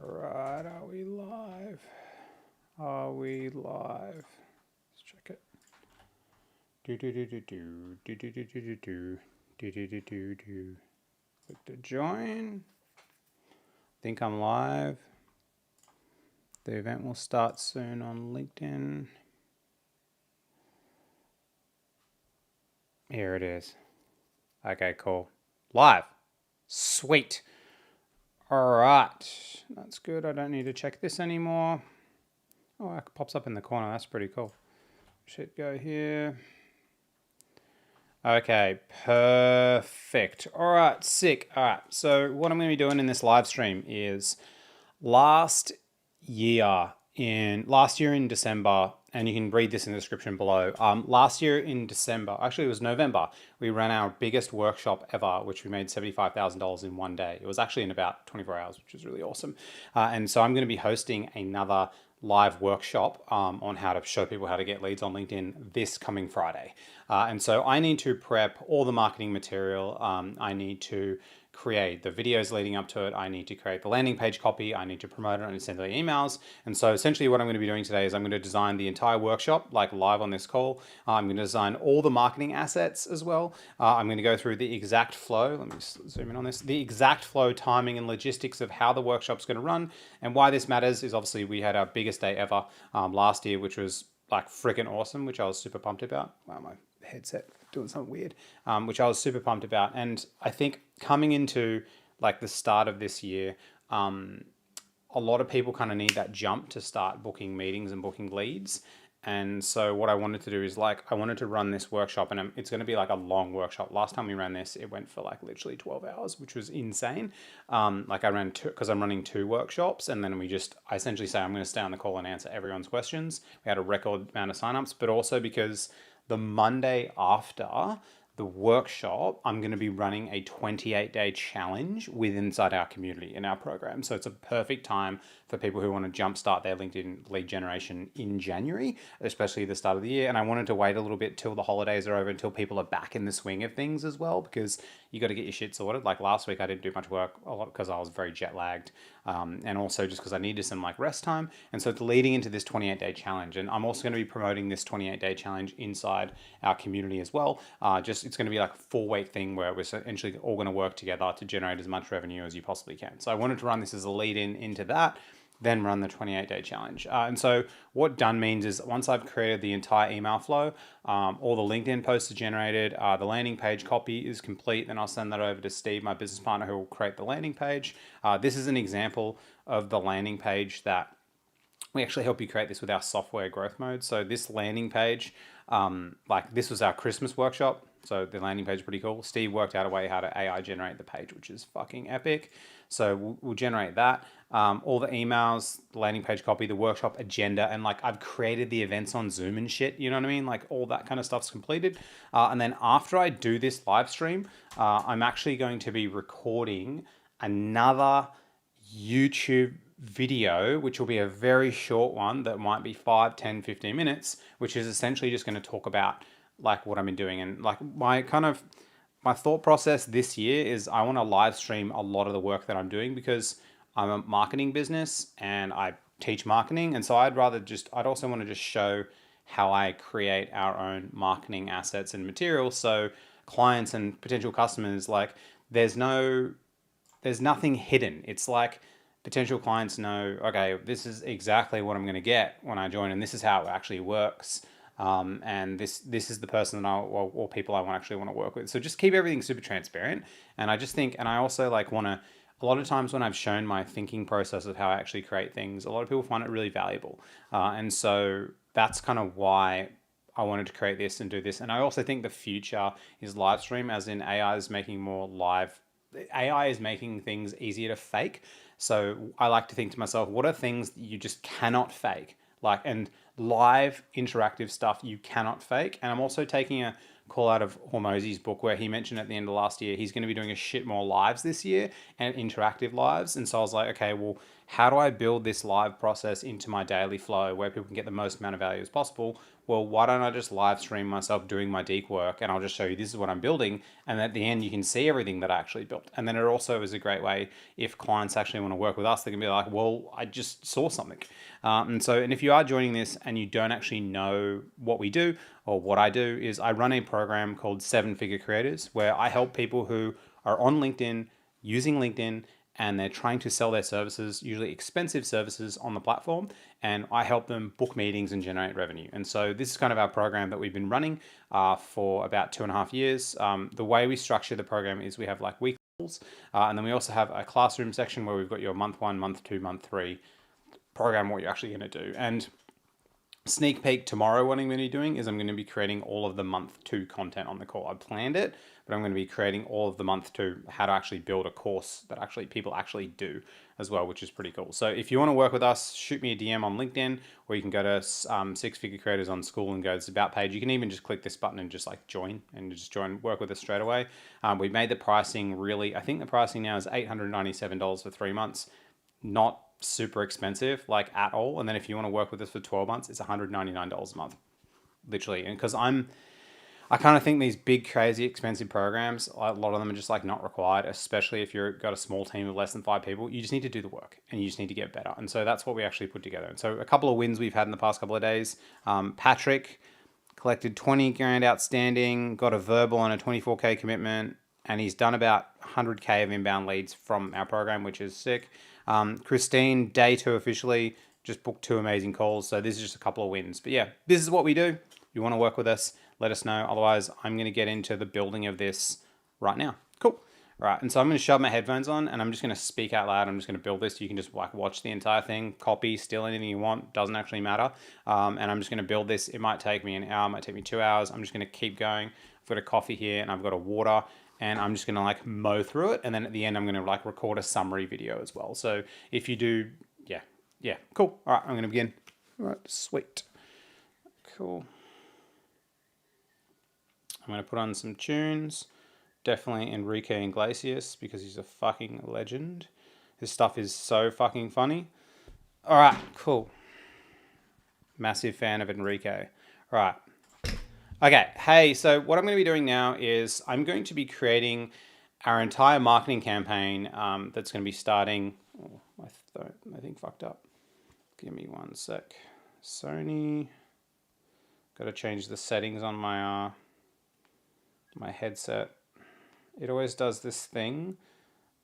Alright, are we live? Are we live? Let's check it. Do do do do do do do do do do do do do do do. Click to join. Think I'm live. The event will start soon on LinkedIn. Here it is. Okay, cool. Live. Sweet. Alright. That's good. I don't need to check this anymore. Oh, it pops up in the corner. That's pretty cool. Should go here. Okay, perfect. All right, sick. All right, so what I'm going to be doing in this live stream is last year in December, and you can read this in the description below. Last year in December, actually it was November, we ran our biggest workshop ever, which we made $75,000 in one day. It was actually in about 24 hours, which was really awesome. And so I'm going to be hosting another live workshop on how to show people how to get leads on LinkedIn this coming Friday. And so I need to prep all the marketing material. I need to create the videos leading up to it. I need to create the landing page copy. I need to promote it and send the emails. And so essentially what I'm going to be doing today is I'm going to design the entire workshop, like live on this call. I'm going to design all the marketing assets as well. I'm going to go through the exact flow. Let me zoom in on this. The exact flow, timing, and logistics of how the workshop's going to run. And why this matters is obviously we had our biggest day ever last year, which was like freaking awesome, which I was super pumped about. Wow, my headset doing something weird, which I was super pumped about. And I think coming into like the start of this year, a lot of people kind of need that jump to start booking meetings and booking leads. And so what I wanted to do is like, I wanted to run this workshop, and it's going to be like a long workshop. Last time we ran this, it went for like literally 12 hours, which was insane. Like I ran two, because I'm running two workshops, and then I essentially say I'm going to stay on the call and answer everyone's questions. We had a record amount of signups, but also because the Monday after the workshop, I'm going to be running a 28-day challenge inside our community in our program. So it's a perfect time for people who want to jumpstart their LinkedIn lead generation in January, especially the start of the year. And I wanted to wait a little bit till the holidays are over, until people are back in the swing of things as well, because you got to get your shit sorted. Like last week, I didn't do much work a lot because I was very jet lagged, and also just because I needed some like rest time. And so it's leading into this 28-day challenge, and I'm also going to be promoting this 28-day challenge inside our community as well. It's going to be like a 4-week thing where we're essentially all going to work together to generate as much revenue as you possibly can. So I wanted to run this as a lead in into that, then run the 28-day challenge. And so what done means is once I've created the entire email flow, all the LinkedIn posts are generated, the landing page copy is complete, then I'll send that over to Steve, my business partner, who will create the landing page. This is an example of the landing page that we actually help you create this with our software growth mode. So this landing page, like this was our Christmas workshop. So the landing page is pretty cool. Steve worked out a way how to AI generate the page, which is fucking epic. So we'll generate that. All the emails, the landing page copy, the workshop agenda, and like I've created the events on Zoom and shit. You know what I mean? Like all that kind of stuff's completed. And then after I do this live stream, I'm actually going to be recording another YouTube video, which will be a very short one that might be 5, 10, 15 minutes, which is essentially just going to talk about like what I've been doing. And like my thought process this year is I want to live stream a lot of the work that I'm doing, because I'm a marketing business and I teach marketing. And so I'd also want to just show how I create our own marketing assets and materials. So clients and potential customers, like there's nothing hidden. It's like potential clients know, okay, this is exactly what I'm going to get when I join, and this is how it actually works. And this is the person that or people I want to work with. So just keep everything super transparent. And I just think, and I also like want to. A lot of times when I've shown my thinking process of how I actually create things, a lot of people find it really valuable. And so that's kind of why I wanted to create this and do this. And I also think the future is live stream, as in AI is making more live. AI is making things easier to fake. So I like to think to myself, what are things that you just cannot fake? And live interactive stuff you cannot fake. And I'm also taking a call out of Hormozi's book, where he mentioned at the end of last year, he's going to be doing a shit more lives this year, and interactive lives. And so I was like, okay, well, how do I build this live process into my daily flow where people can get the most amount of value as possible? well, why don't I just live stream myself doing my Deke work, and I'll just show you this is what I'm building, and at the end you can see everything that I actually built. And then it also is a great way if clients actually want to work with us, they can be like, well, I just saw something. And if you are joining this and you don't actually know what we do, or what I do is I run a program called 7-Figure Creators, where I help people who are on LinkedIn, using LinkedIn, and they're trying to sell their services, usually expensive services on the platform, and I help them book meetings and generate revenue. And so this is kind of our program that we've been running for about 2.5 years. The way we structure the program is we have like week calls, and then we also have a classroom section where we've got your month 1, month 2, month 3 program, what you're actually going to do. And sneak peek tomorrow, what I'm going to be doing is I'm going to be creating all of the month 2 content on the call. I planned it, but I'm going to be creating all of the month 2, how to actually build a course that actually people actually do as well, which is pretty cool. So if you want to work with us, shoot me a DM on LinkedIn, or you can go to 6-Figure Creators on School and go to this About page. You can even just click this button and just like join and just join, work with us straight away. We made the pricing really, I think the pricing now is $897 for 3 months. Not super expensive, like at all. And then if you want to work with us for 12 months, it's $199 a month, literally. And because I kind of think these big, crazy, expensive programs, a lot of them are just like not required, especially if you've got a small team of less than 5 people. You just need to do the work and you just need to get better. And so that's what we actually put together. And so a couple of wins we've had in the past couple of days. Patrick collected 20 grand outstanding, got a verbal on a 24K commitment, and he's done about 100K of inbound leads from our program, which is sick. Christine, day 2 officially, just booked 2 amazing calls. So this is just a couple of wins. But yeah, this is what we do. If you want to work with us, let us know. Otherwise, I'm going to get into the building of this right now. Cool. All right. And so I'm going to shove my headphones on and I'm just going to speak out loud. I'm just going to build this. You can just like watch the entire thing, copy, steal anything you want. Doesn't actually matter. And I'm just going to build this. It might take me an hour, it might take me 2 hours. I'm just going to keep going. I've got a coffee here and I've got a water. And I'm just going to like mow through it. And then at the end, I'm going to like record a summary video as well. So if you do, yeah, cool. All right, I'm going to begin. All right, sweet. Cool. I'm going to put on some tunes. Definitely Enrique Iglesias because he's a fucking legend. His stuff is so fucking funny. All right, cool. Massive fan of Enrique. All right. Okay, hey, so what I'm going to be doing now is I'm going to be creating our entire marketing campaign that's going to be starting... Oh, my thing fucked up. Give me 1 sec. Sony. Got to change the settings on my headset. It always does this thing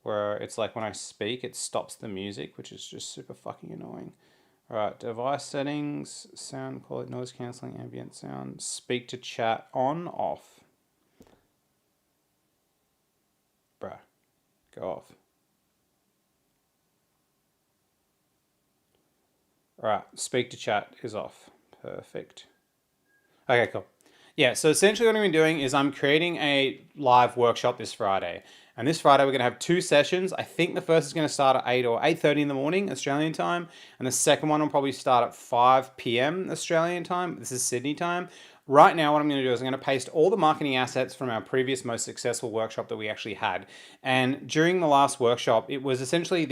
where it's like when I speak, it stops the music, which is just super fucking annoying. All right, device settings, sound quality, noise cancelling, ambient sound, speak to chat on, off. Bruh, go off. All right, speak to chat is off. Perfect. Okay, cool. Yeah, so essentially what I'm going to be doing is I'm creating a live workshop this Friday. And this Friday, we're going to have 2 sessions. I think the first is going to start at 8 or 8:30 in the morning, Australian time. And the second one will probably start at 5 p.m. Australian time. This is Sydney time. Right now, what I'm going to do is I'm going to paste all the marketing assets from our previous most successful workshop that we actually had. And during the last workshop, it was essentially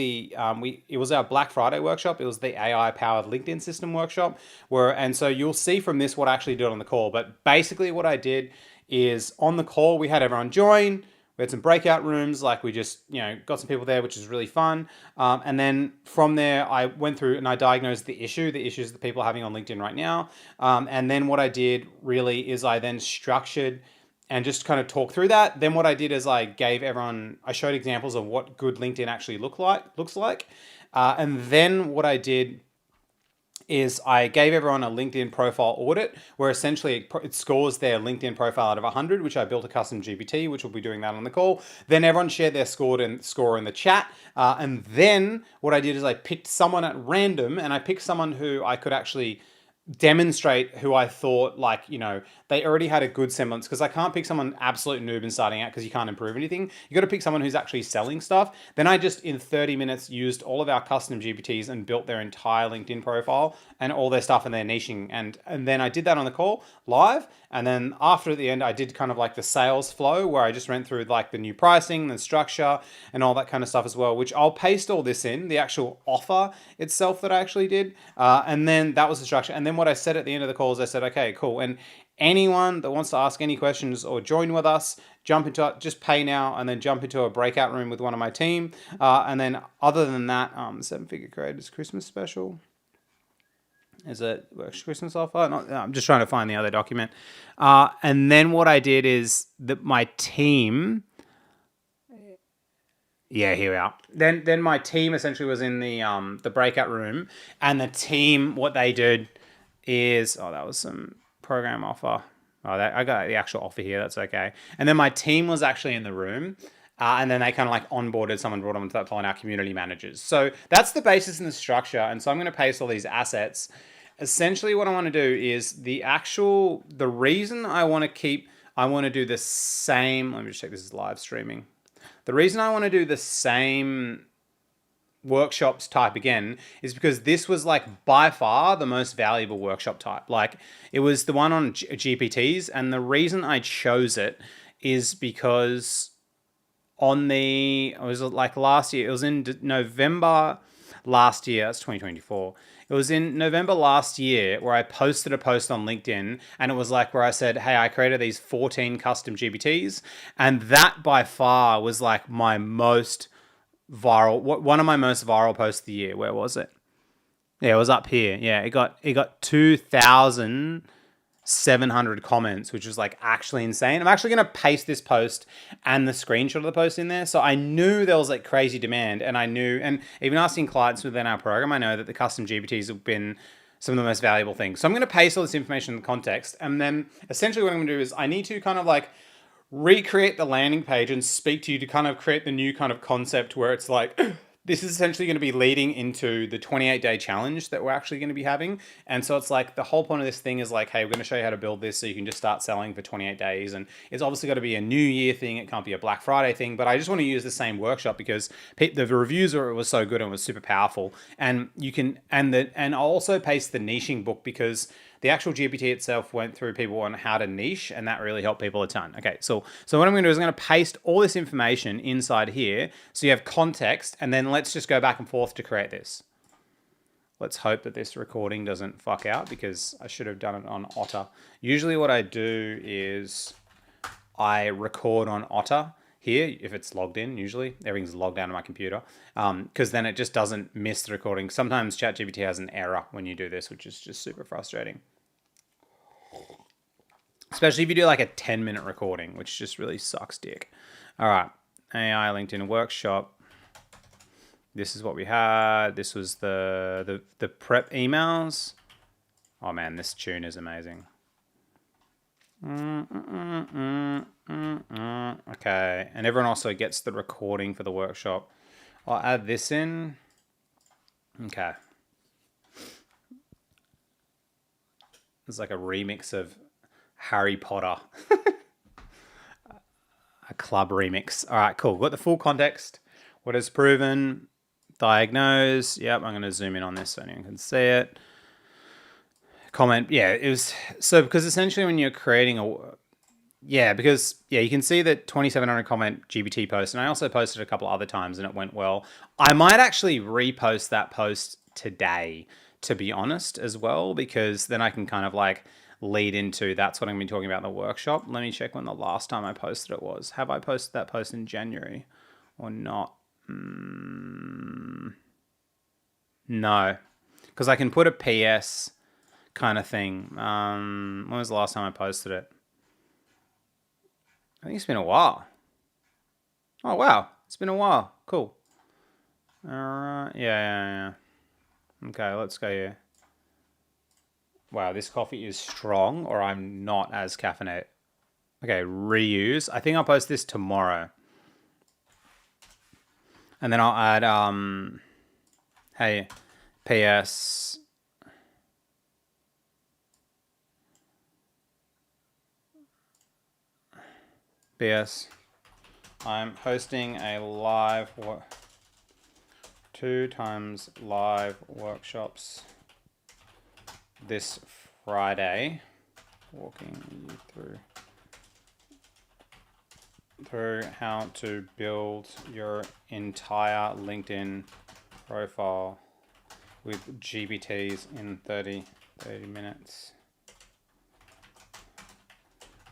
it was our Black Friday workshop. It was the AI-powered LinkedIn system workshop. And so you'll see from this what I actually did on the call. But basically what I did is on the call, we had everyone join. We had some breakout rooms, like we just, got some people there, which is really fun. And then from there, I went through and I diagnosed the issues that people are having on LinkedIn right now. And then what I did really is I then structured and just kind of talk through that. Then what I did is I showed examples of what good LinkedIn actually looks like. And then what I did is I gave everyone a LinkedIn profile audit where essentially it scores their LinkedIn profile out of 100, which I built a custom GPT, which we'll be doing that on the call. Then everyone shared their score in the chat. And then what I did is I picked someone at random and I picked someone who I could actually demonstrate who I thought they already had a good semblance, because I can't pick someone absolute noob and starting out because you can't improve anything. You got to pick someone who's actually selling stuff. Then I just in 30 minutes used all of our custom GPTs and built their entire LinkedIn profile and all their stuff and their niching. And then I did that on the call live. And then after at the end, I did kind of like the sales flow where I just went through like the new pricing, the structure and all that kind of stuff as well, which I'll paste all this in the actual offer itself that I actually did. And then that was the structure. And then then what I said at the end of the call is I said, okay, cool. And anyone that wants to ask any questions or join with us, just pay now and then jump into a breakout room with one of my team. And then other than that, Seven Figure Creators Christmas special. Is it Christmas offer? No, I'm just trying to find the other document. And then what I did is that my team... Yeah, here we are. Then my team essentially was in the breakout room, and the team, what they did is, that was some program offer. I got the actual offer here. That's okay. And then my team was actually in the room, and then they kind of like onboarded someone, brought them into that following our community managers. So that's the basis and the structure. And so I'm going to paste all these assets. Essentially, what I want to do is the reason I want to do the same. Let me just check this is live streaming. The reason I want to do the same workshops type again is because this was like by far the most valuable workshop type. Like it was the one on GPTs, and the reason I chose it is because it was like last year, it was in November last year, that's 2024. It was in November last year where I posted a post on LinkedIn, and it was like where I said, hey, I created these 14 custom GPTs. And that by far was like my most viral, one of my most viral posts of the year. Where was it? Yeah, it was up here. Yeah, it got 2,700 comments, which was like actually insane. I'm actually going to paste this post and the screenshot of the post in there. So I knew there was like crazy demand, and and even asking clients within our program, I know that the custom GPTs have been some of the most valuable things. So I'm going to paste all this information in the context. And then essentially what I'm going to do is I need to kind of like recreate the landing page and speak to you to kind of create the new kind of concept where it's like, this is essentially going to be leading into the 28-day challenge that we're actually going to be having. And so it's like the whole point of this thing is like, hey, we're going to show you how to build this so you can just start selling for 28 days. And it's obviously got to be a New Year thing. It can't be a Black Friday thing. But I just want to use the same workshop because the reviews was so good and was super powerful. And you can, and I'll also paste the niching book because the actual GPT itself went through people on how to niche, and that really helped people a ton. Okay, so what I'm going to do is I'm going to paste all this information inside here so you have context, and then let's just go back and forth to create this. Let's hope that this recording doesn't fuck out because I should have done it on Otter. Usually what I do is I record on Otter here if it's logged in. Usually everything's logged out on my computer because then it just doesn't miss the recording. Sometimes ChatGPT has an error when you do this, which is just super frustrating. Especially if you do like a 10-minute recording, which just really sucks dick. All right, AI LinkedIn workshop. This is what we had. This was the prep emails. Oh man, this tune is amazing. Okay, and everyone also gets the recording for the workshop. I'll add this in. Okay. It's like a remix of Harry Potter. A club remix. All right, cool. Got the full context. What is proven? Diagnose. Yep, I'm going to zoom in on this so anyone can see it. Comment. Yeah, it was... So, because essentially when you're creating a... Yeah, because, yeah, you can see that 2,700 comment GBT post, and I also posted a couple other times and it went well. I might actually repost that post today, to be honest, as well, because then I can kind of like lead into that's what I'm going to be talking about in the workshop. Let me check when the last time I posted it was. Have I posted that post in January or not? No, because I can put a PS kind of thing. When was the last time I posted it? I think it's been a while. Oh, wow. It's been a while. Cool. All right. Yeah. Okay, let's go here. Wow, this coffee is strong, or I'm not as caffeinated. Okay, reuse. I think I'll post this tomorrow. And then I'll add, hey, PS. PS. I'm hosting a live 2 times live workshops this Friday, walking you through how to build your entire LinkedIn profile with GPTs in 30 30 minutes.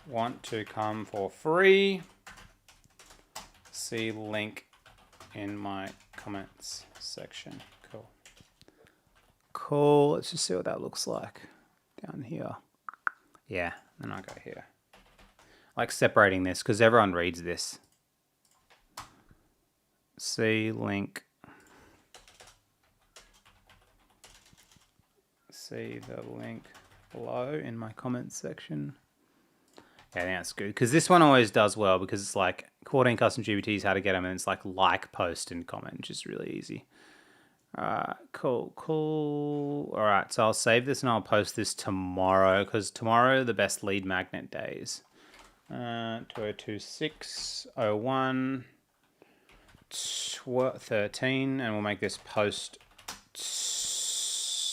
Want to come for free? See link in my comments section. Cool. Cool. Let's just see what that looks like down here. Yeah, then I go here. I like separating this because everyone reads this. See link. See the link below in my comments section. Yeah, I think that's good because this one always does well because it's like 14 custom GPTs, how to get them, and it's like, post, and comment, which is really easy. All right, cool. All right, so I'll save this and I'll post this tomorrow because tomorrow are the best lead magnet days. 202601 13, and we'll make this post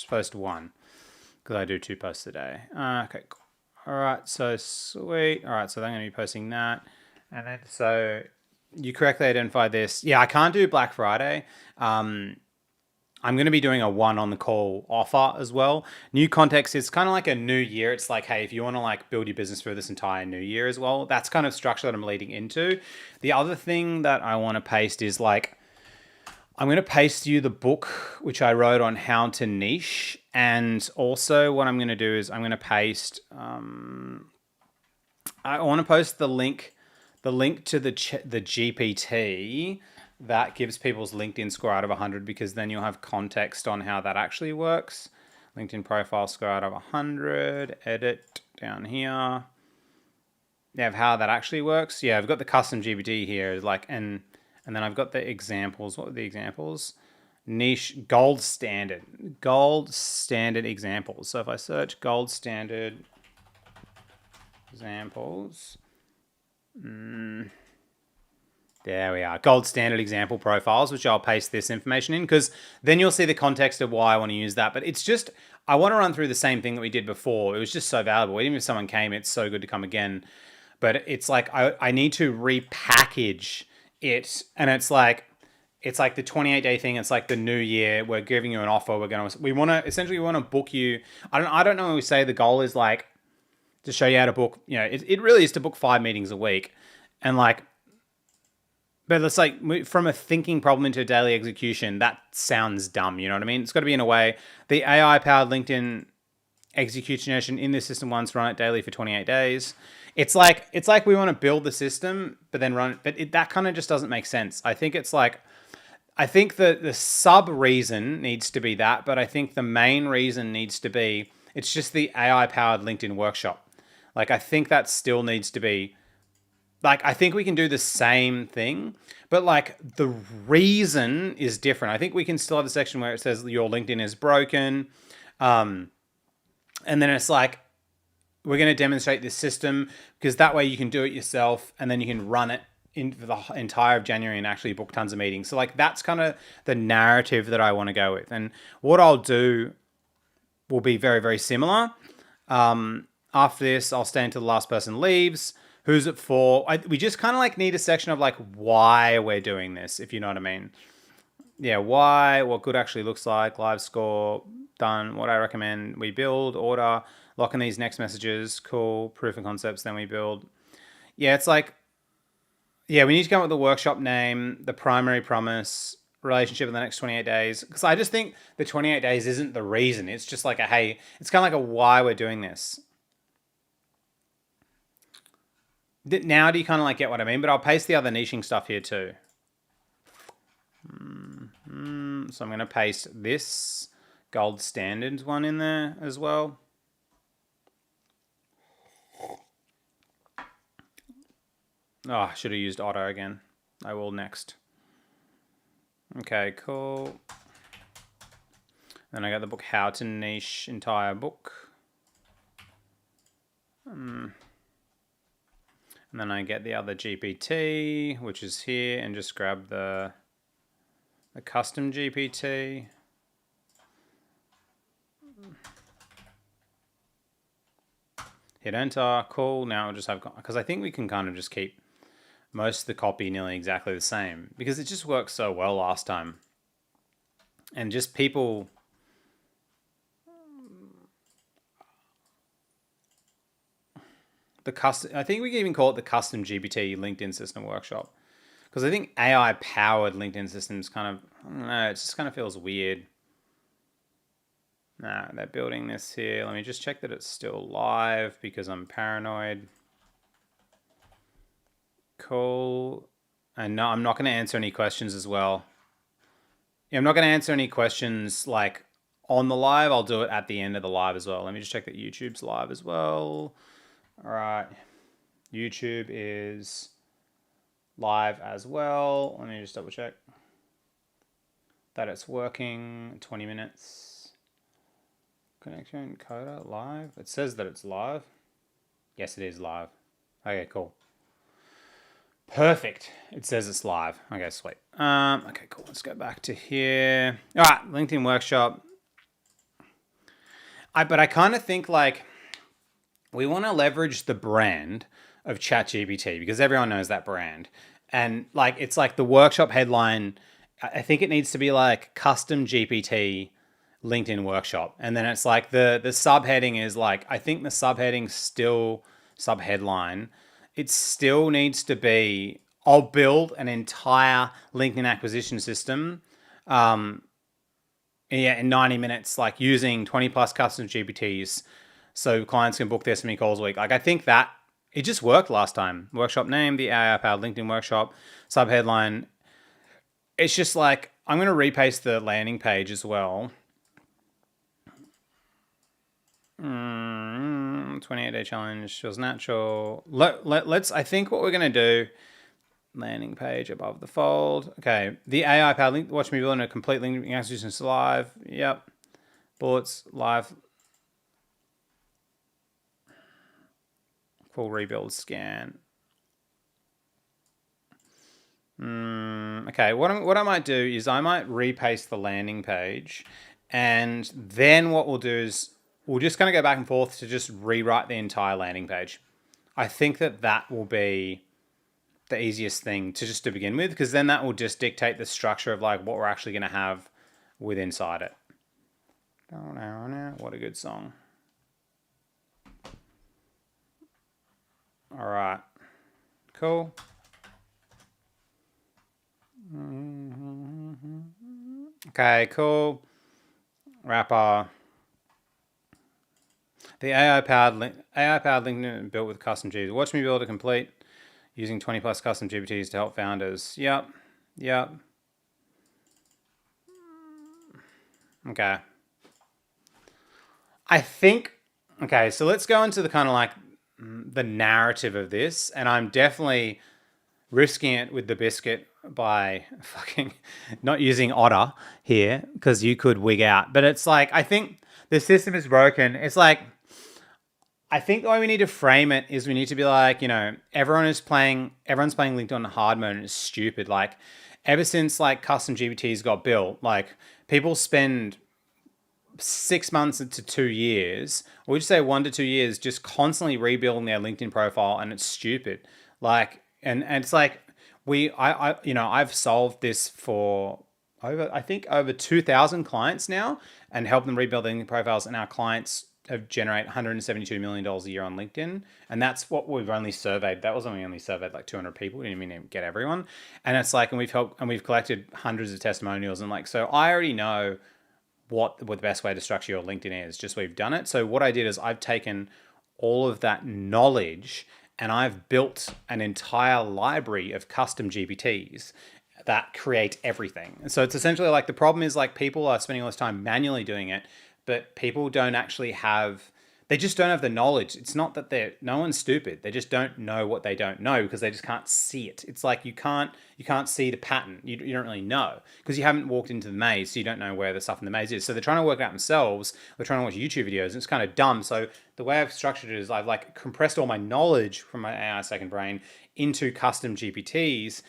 1 because I do 2 posts a day. Okay, cool. All right, so sweet. All right, so I'm going to be posting that. And then, so you correctly identified this. Yeah, I can't do Black Friday. I'm going to be doing a 1 on the call offer as well. New context is kind of like a new year. It's like, hey, if you want to like build your business for this entire new year as well, that's kind of structure that I'm leading into. The other thing that I want to paste is like, I'm going to paste you the book, which I wrote on how to niche. And also what I'm going to do is I'm going to paste, I want to post the link to the GPT that gives people's LinkedIn score out of 100, because then you'll have context on how that actually works. LinkedIn profile score out of 100, edit down here. You have how that actually works. Yeah, I've got the custom GPT here, like, and then I've got the examples. What were the examples? Niche, gold standard examples. So if I search gold standard examples, there we are, gold standard example profiles, which I'll paste this information in because then you'll see the context of why I want to use that. But it's just, I want to run through the same thing that we did before. It was just so valuable. Even if someone came, it's so good to come again. But it's like, I need to repackage it. And it's like the 28-day thing. It's like the new year. We're giving you an offer. We want to book you. I don't know when we say the goal is like to show you how to book, it really is to book 5 meetings a week. And like, but it's like from a thinking problem into a daily execution, that sounds dumb. You know what I mean? It's got to be in a way. The AI powered LinkedIn execution in this system once, run it daily for 28 days. It's like we want to build the system, but then run it. But that kind of just doesn't make sense. I think that the sub reason needs to be that, but I think the main reason needs to be, it's just the AI powered LinkedIn workshop. Like, I think that still needs to be, like, I think we can do the same thing, but like the reason is different. I think we can still have the section where it says your LinkedIn is broken. And then it's like, we're going to demonstrate this system because that way you can do it yourself and then you can run it in for the entire of January and actually book tons of meetings. So like, that's kind of the narrative that I want to go with. And what I'll do will be very, very similar. After this, I'll stay until the last person leaves. Who's it for? We just kind of like need a section of like why we're doing this, if you know what I mean. Yeah, why, what good actually looks like, live score, done, what I recommend, we build, order, lock in these next messages, cool, proof of concepts, then we build. Yeah, it's like, yeah, we need to come up with the workshop name, the primary promise, relationship in the next 28 days. Because I just think the 28 days isn't the reason. It's just like it's kind of like a why we're doing this. Now do you kind of like get what I mean? But I'll paste the other niching stuff here too. So I'm going to paste this gold standard one in there as well. Oh, I should have used Otto again. I will next. Okay, cool. Then I got the book How to Niche, entire book. And then I get the other GPT, which is here, and just grab the custom GPT. Hit enter, cool. Now we'll just have, because I think we can kind of just keep most of the copy nearly exactly the same because it just worked so well last time. And just people, the custom. I think we can even call it the custom GPT LinkedIn system workshop, because I think AI powered LinkedIn systems kind of, I don't know, it just kind of feels weird. Nah, they're building this here. Let me just check that it's still live because I'm paranoid. Cool. And no, I'm not going to answer any questions as well. Yeah, I'm not going to answer any questions like on the live. I'll do it at the end of the live as well. Let me just check that YouTube's live as well. All right. YouTube is live as well. Let me just double check that it's working. 20 minutes. Connection Coda live. It says that it's live. Yes, it is live. Okay, cool. Perfect. It says it's live. Okay, sweet. Okay, cool. Let's go back to here. All right, LinkedIn Workshop. But I kind of think like we want to leverage the brand of ChatGPT because everyone knows that brand. And like it's like the workshop headline, I think it needs to be like custom GPT LinkedIn workshop. And then it's like the subheading is like, I think the subheading still subheadline, it still needs to be, I'll build an entire LinkedIn acquisition system in 90 minutes, like using 20 plus custom GPTs so clients can book their 70 calls a week. Like I think that it just worked last time. Workshop name, the AI powered LinkedIn workshop, subheadline. It's just like, I'm going to repaste the landing page as well. 28-day challenge feels natural. Let's, I think what we're going to do, landing page above the fold. Okay, the AI powered link, watch me build a complete LinkedIn acquisition live. Yep. Bullets, live. Full rebuild scan. Okay, what I might do is I might repaste the landing page, and then what we'll do is we'll just kind of go back and forth to just rewrite the entire landing page. I think that will be the easiest thing to begin with, because then that will just dictate the structure of like what we're actually going to have with inside it. What a good song. All right, cool. Okay, cool. Wrapper. The AI powered LinkedIn built with custom GPTs. Watch me build a complete using 20 plus custom GPTs to help founders. Yep. Okay. I think, okay, so let's go into the kind of like the narrative of this, and I'm definitely risking it with the biscuit by fucking not using Otter here because you could wig out. But it's like, I think the system is broken. It's like, I think the way we need to frame it is we need to be like, you know, everyone's playing LinkedIn on hard mode and it's stupid. Like ever since like custom GPTs got built, like people spend 6 months to 2 years, or we just say 1 to 2 years, just constantly rebuilding their LinkedIn profile, and it's stupid. Like, and it's like I've solved this for over 2,000 clients now, and helped them rebuild their LinkedIn profiles, and our clients have generate $172 million a year on LinkedIn. And that's what we've only surveyed. That was when we only surveyed like 200 people. We didn't even get everyone. And it's like, and we've collected hundreds of testimonials. And like, so I already know what the best way to structure your LinkedIn is, just we've done it. So what I did is I've taken all of that knowledge and I've built an entire library of custom GPTs that create everything. And so it's essentially like, the problem is like people are spending all this time manually doing it, but people don't actually have, they just don't have the knowledge. It's not that no one's stupid. They just don't know what they don't know because they just can't see it. It's like you can't see the pattern. You don't really know because you haven't walked into the maze, so you don't know where the stuff in the maze is. So they're trying to work it out themselves. They're trying to watch YouTube videos, and it's kind of dumb. So the way I've structured it is I've like compressed all my knowledge from my AI second brain into custom GPTs,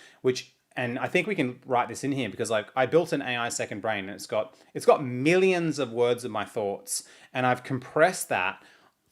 and I think we can write this in here because like I built an AI second brain and it's got millions of words of my thoughts, and I've compressed that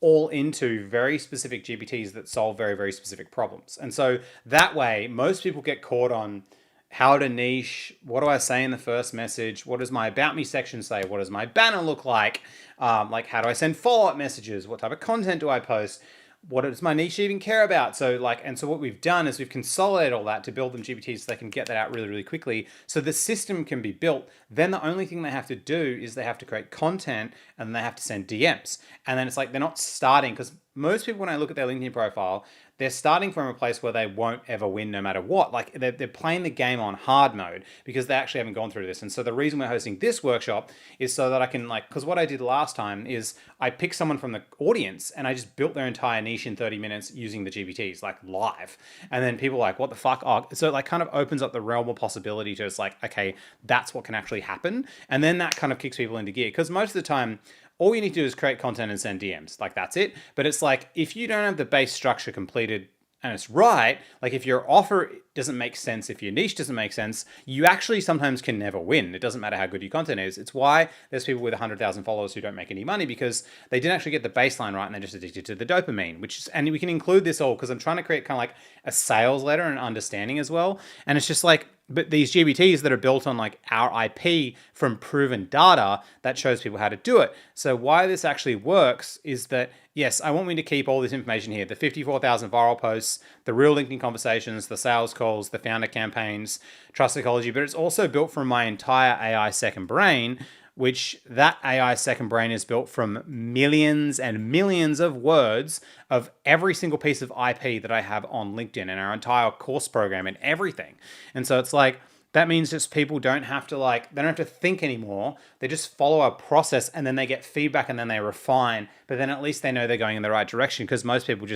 all into very specific GPTs that solve very, very specific problems. And so that way, most people get caught on how to niche. What do I say in the first message? What does my about me section say? What does my banner look like? Like how do I send follow-up messages? What type of content do I post? what does my niche even care about? So like, and so what we've done is we've consolidated all that to build them GPTs so they can get that out really, really quickly. So the system can be built. Then the only thing they have to do is they have to create content and they have to send DMs. And then it's like, they're not starting, because most people, when I look at their LinkedIn profile, they're starting from a place where they won't ever win no matter what. Like they're playing the game on hard mode because they actually haven't gone through this. And so the reason we're hosting this workshop is so that I can because what I did last time is I picked someone from the audience and I just built their entire niche in 30 minutes using the GPTs, like live. And then people are like, what the fuck? Oh, so it like kind of opens up the realm of possibility to it's like, okay, that's what can actually happen. And then that kind of kicks people into gear, because most of the time, all you need to do is create content and send DMs. Like that's it. But it's like, if you don't have the base structure completed and it's right, like if your offer doesn't make sense, if your niche doesn't make sense, you actually sometimes can never win. It doesn't matter how good your content is. It's why there's people with 100,000 followers who don't make any money, because they didn't actually get the baseline right and they're just addicted to the dopamine, which is, and we can include this all because I'm trying to create kind of like a sales letter and understanding as well. And it's just like, but these GPTs that are built on like our IP from proven data that shows people how to do it. So why this actually works is that, yes, I want me to keep all this information here, the 54,000 viral posts, the real LinkedIn conversations, the sales calls, the founder campaigns, trust psychology, but it's also built from my entire AI second brain, which that AI second brain is built from millions and millions of words of every single piece of IP that I have on LinkedIn and our entire course program and everything. And so it's like, that means just people don't have to they don't have to think anymore. They just follow a process and then they get feedback and then they refine, but then at least they know they're going in the right direction, because most people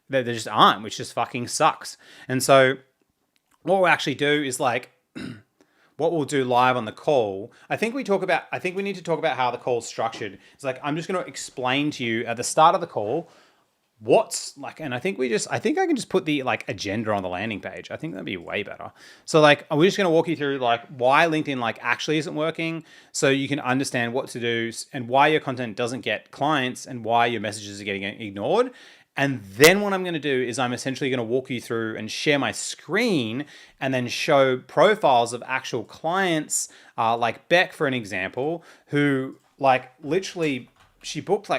they just aren't, which just fucking sucks. And so what we'll actually do is what we'll do live on the call, I think we need to talk about how the call's structured. It's like, I'm just going to explain to you at the start of the call what's like, and I think I can just put the agenda on the landing page. I think that'd be way better. So we're just going to walk you through why LinkedIn actually isn't working, so you can understand what to do and why your content doesn't get clients and why your messages are getting ignored. And then what I'm going to do is I'm essentially going to walk you through and share my screen and then show profiles of actual clients, like Beck, for an example, who literally she booked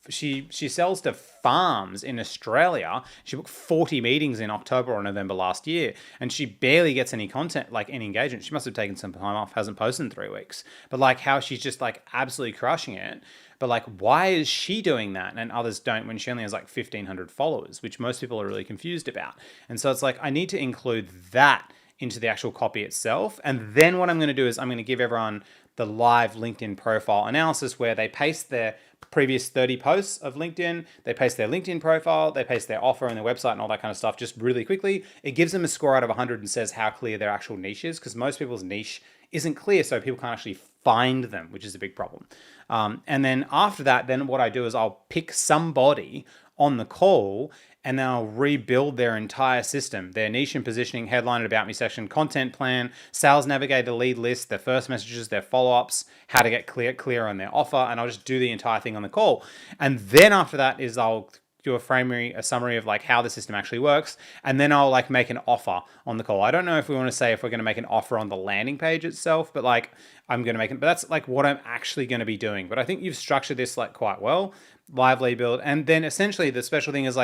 she sells to farms in Australia. She booked 40 meetings in October or November last year, and she barely gets any content, any engagement. She must have taken some time off, hasn't posted in 3 weeks. But how she's just absolutely crushing it. But why is she doing that and others don't, when she only has 1,500 followers, which most people are really confused about? And so it's I need to include that into the actual copy itself. And then what I'm going to do is I'm going to give everyone the live LinkedIn profile analysis, where they paste their previous 30 posts of LinkedIn, they paste their LinkedIn profile, they paste their offer and their website and all that kind of stuff just really quickly. It gives them a score out of 100 and says how clear their actual niche is, because most people's niche isn't clear, so people can't actually find them, which is a big problem. And then after that, then what I do is I'll pick somebody on the call and then I'll rebuild their entire system, their niche and positioning, headline and about me section, content plan, sales navigator, lead list, their first messages, their follow-ups, how to get clear on their offer, and I'll just do the entire thing on the call. And then after that is I'll do a summary of how the system actually works, and then I'll make an offer on the call. I don't know if we're going to make an offer on the landing page itself, but I'm going to make it, but that's what I'm actually going to be doing. But I think you've structured this quite well, live lead build. And then essentially the special thing is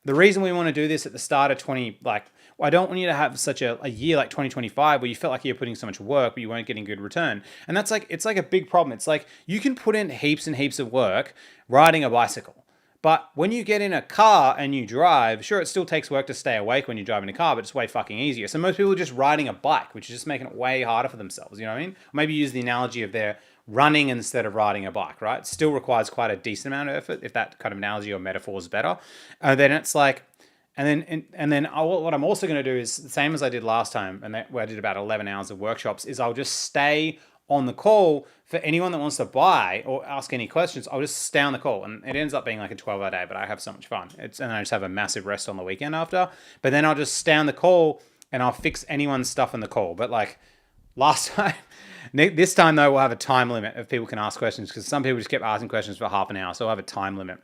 the reason we want to do this at the start of I don't want you to have such a year like 2025 where you felt like you're putting so much work but you weren't getting good return. And that's it's a big problem. It's you can put in heaps and heaps of work riding a bicycle, but when you get in a car and you drive, sure, it still takes work to stay awake when you drive in a car, but it's way fucking easier. So most people are just riding a bike, which is just making it way harder for themselves. You know what I mean? Maybe use the analogy of they're running instead of riding a bike, right? It still requires quite a decent amount of effort, if that kind of analogy or metaphor is better. Then it's and then what I'm also going to do is the same as I did last time, and where I did about 11 hours of workshops, is I'll just stay on the call for anyone that wants to buy or ask any questions. I'll just stay on the call, and it ends up being a 12-hour day, but I have so much fun. And I just have a massive rest on the weekend after. But then I'll just stay on the call and I'll fix anyone's stuff in the call. But last time, this time though, we'll have a time limit of people can ask questions, because some people just kept asking questions for half an hour, so I'll have a time limit.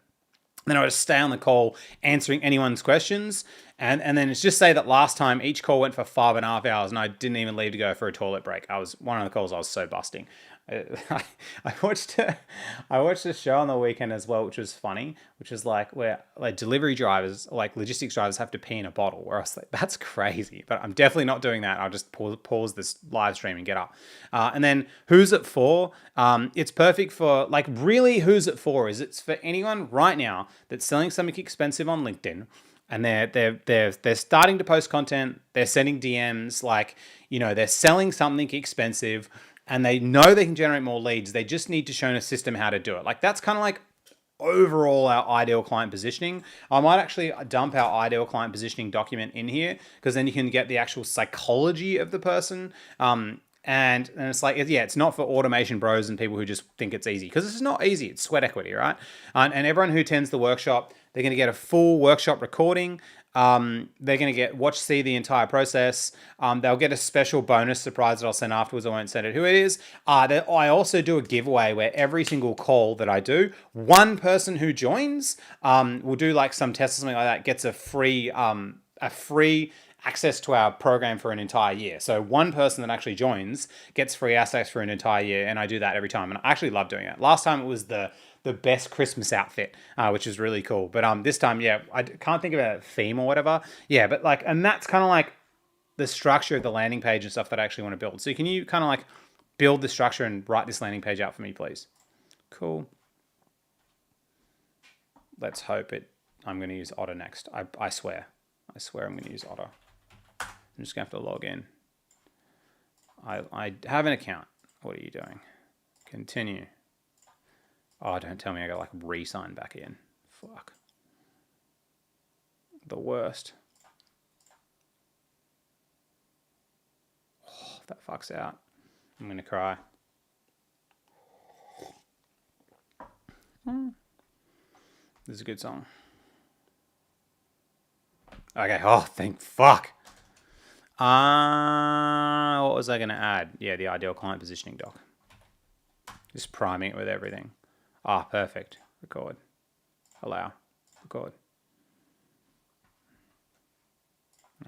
Then I'll just stay on the call answering anyone's questions. And then it's just say that last time each call went for 5.5 hours and I didn't even leave to go for a toilet break. I was one of the calls I was so busting. I watched a show on the weekend as well, which was funny, which is like where like delivery drivers, like logistics drivers, have to pee in a bottle. Where I was like, that's crazy, but I'm definitely not doing that. I'll just pause this live stream and get up. And then who's it for? It's perfect for like really who's it for? Is it's for anyone right now that's selling something expensive on LinkedIn. And they're starting to post content. They're sending DMs, like, they're selling something expensive, and they know they can generate more leads. They just need to show a system how to do it. Like that's kind of like overall our ideal client positioning. I might actually dump our ideal client positioning document in here because then you can get the actual psychology of the person. And it's like, yeah, it's not for automation bros and people who just think it's easy, because it's not easy. It's sweat equity, right? And everyone who attends the workshop, they're going to get a full workshop recording. They're going to see the entire process. They'll get a special bonus surprise that I'll send afterwards. I won't send it who it is. I also do a giveaway where every single call that I do, one person who joins, will do like some test or something like that, gets a free access to our program for an entire year. So one person that actually joins gets free access for an entire year, and I do that every time. And I actually love doing it. Last time it was the best Christmas outfit, which is really cool. But this time, yeah, I can't think of a theme or whatever. Yeah, but like, and that's kind of like the structure of the landing page and stuff that I actually want to build. So can you kind of like build the structure and write this landing page out for me, please? Cool. Let's hope I'm going to use Otter next. I swear I'm going to use Otter. I'm just going to have to log in. I have an account. What are you doing? Continue. Oh, don't tell me I got like re-sign back in. Fuck. The worst. Oh, that fucks out. I'm going to cry. This is a good song. Okay. Oh, thank fuck. What was I going to add? Yeah, the ideal client positioning doc. Just priming it with everything. Perfect. Record. Allow. Record.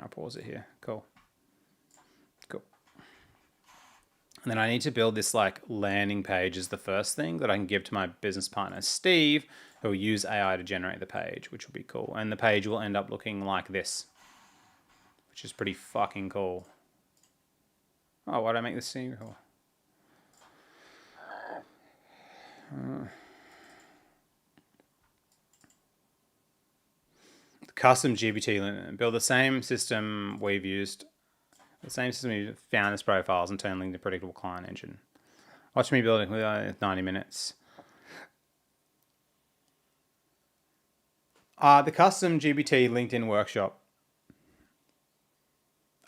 I'll pause it here. Cool. And then I need to build this like landing page as the first thing that I can give to my business partner, Steve, who will use AI to generate the page, which will be cool. And the page will end up looking like this, which is pretty fucking cool. Oh, why did I make this seem cool? Custom GPT, build the same system we've used. The same system we found as profiles and turn LinkedIn predictable client engine. Watch me build it with 90 minutes. The custom GPT LinkedIn workshop.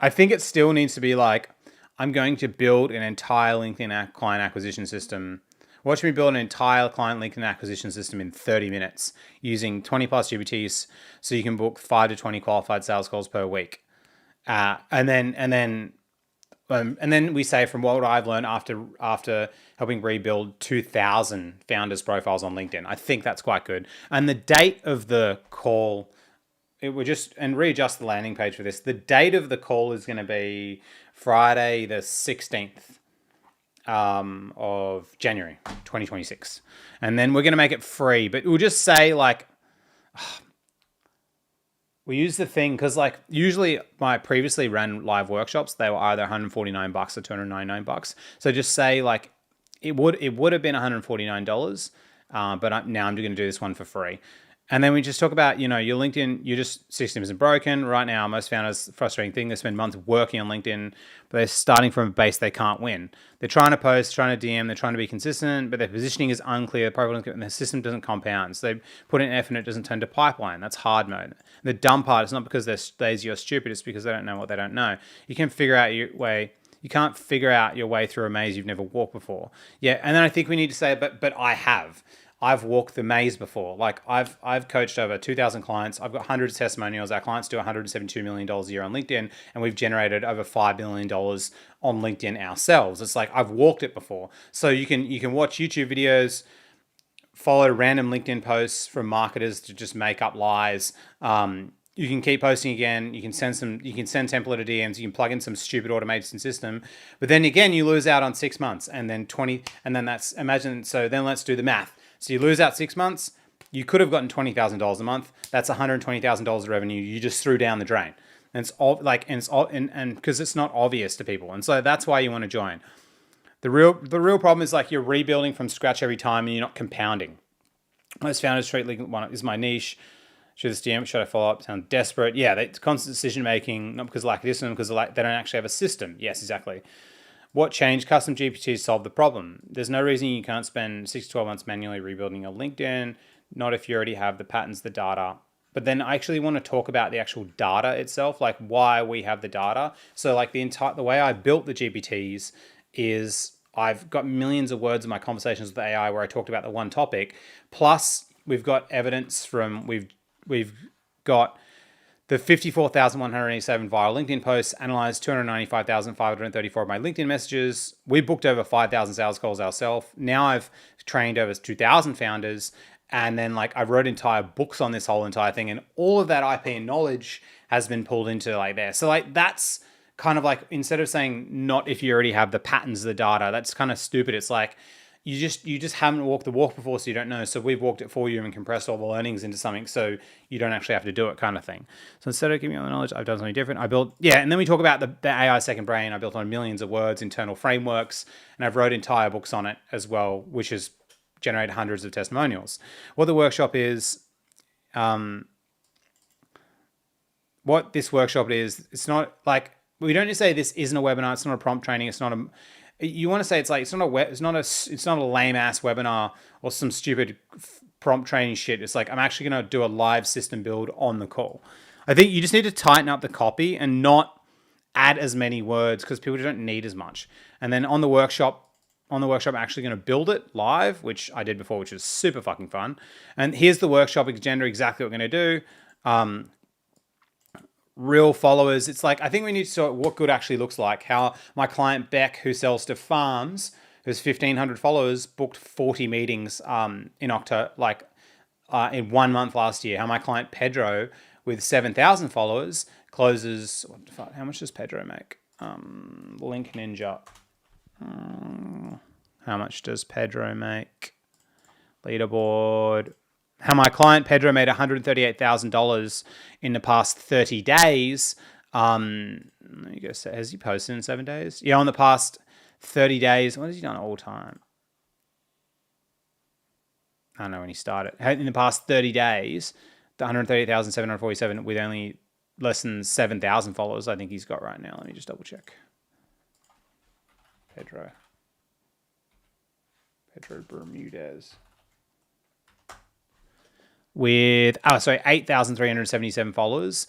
I think it still needs to be like, I'm going to build an entire LinkedIn client acquisition system. Watch me build an entire client LinkedIn acquisition system in 30 minutes using 20 plus GPTs so you can book 5 to 20 qualified sales calls per week. And then we say, from what I've learned after helping rebuild 2,000 founders' profiles on LinkedIn, I think that's quite good. And the date of the call, readjust the landing page for this. The date of the call is going to be Friday the 16th of January 2026. And then we're going to make it free, but we'll just say like, we use the thing because like usually my previously ran live workshops, they were either $149 or $299. So just say like it would have been $149, but now I'm going to do this one for free. And then we just talk about, your LinkedIn, your just system isn't broken. Right now, most founders, frustrating thing, they spend months working on LinkedIn, but they're starting from a base they can't win. They're trying to post, trying to DM, they're trying to be consistent, but their positioning is unclear, and the system doesn't compound. So they put in effort and it doesn't turn to pipeline. That's hard mode. The dumb part is not because they're lazy or stupid, it's because they don't know what they don't know. You can't figure out your way through a maze you've never walked before. Yeah, and then I think we need to say, but I have. I've walked the maze before. Like I've coached over 2,000 clients. I've got hundreds of testimonials. Our clients do $172 million a year on LinkedIn, and we've generated over $5 million on LinkedIn ourselves. It's like I've walked it before. So you can watch YouTube videos, follow random LinkedIn posts from marketers to just make up lies. you can keep posting again. You can send templated DMs. You can plug in some stupid automation system, but then again, you lose out on 6 months, and then 20, and then that's imagine. So then let's do the math. So you lose out 6 months. You could have gotten $20,000 a month. That's $120,000 of revenue you just threw down the drain. And it's all like, and it's all, and because it's not obvious to people, and so that's why you want to join. The real problem is like you're rebuilding from scratch every time, and you're not compounding. Most founders treat LinkedIn is my niche. Should this DM? Should I follow up? Sound desperate? Yeah, it's constant decision making, not because of lack of discipline, because they don't actually have a system. Yes, exactly. What changed? Custom GPTs solve the problem. There's no reason you can't spend 6 to 12 months manually rebuilding your LinkedIn. Not if you already have the patterns, the data. But then I actually want to talk about the actual data itself, like why we have the data. So like the way I built the GPTs is I've got millions of words in my conversations with AI where I talked about the one topic. Plus we've got evidence from, we've got the 54,187 viral LinkedIn posts, analyzed 295,534 of my LinkedIn messages. We booked over 5,000 sales calls ourselves. Now I've trained over 2,000 founders. And then like I wrote entire books on this whole entire thing, and all of that IP and knowledge has been pulled into like there. So like that's kind of like, instead of saying not if you already have the patterns of the data, that's kind of stupid. It's like you just haven't walked the walk before, so you don't know. So we've walked it for you and compressed all the learnings into something so you don't actually have to do it, kind of thing. So instead of giving you all the knowledge, I've done something different. I built, and then we talk about the AI second brain. I built on millions of words, internal frameworks, and I've wrote entire books on it as well, which is generate hundreds of testimonials. What the workshop is, what this workshop is, it's not like, we don't just say this isn't a webinar, it's not a prompt training, it's not a, you want to say it's like, it's not a lame ass webinar or some stupid prompt training shit. It's like, I'm actually going to do a live system build on the call. I think you just need to tighten up the copy and not add as many words because people don't need as much. And then on the workshop, I'm actually going to build it live, which I did before, which was super fucking fun. And here's the workshop agenda, exactly what we're going to do. Real followers. It's like, I think we need to sort what good actually looks like. How my client Beck, who sells to farms, who's 1,500 followers, booked 40 meetings in October, in 1 month last year. How my client Pedro, with 7,000 followers, closes, how much does Pedro make? Link Ninja. How much does Pedro make? Leaderboard. How my client Pedro made $138,000 in the past 30 days. Let me go. Has he posted in 7 days? Yeah, on the past 30 days. What has he done all time? I don't know when he started. In the past 30 days, the 138,747 with only less than 7,000 followers, I think he's got right now. Let me just double check. Pedro Bermudez. With 8,377 followers.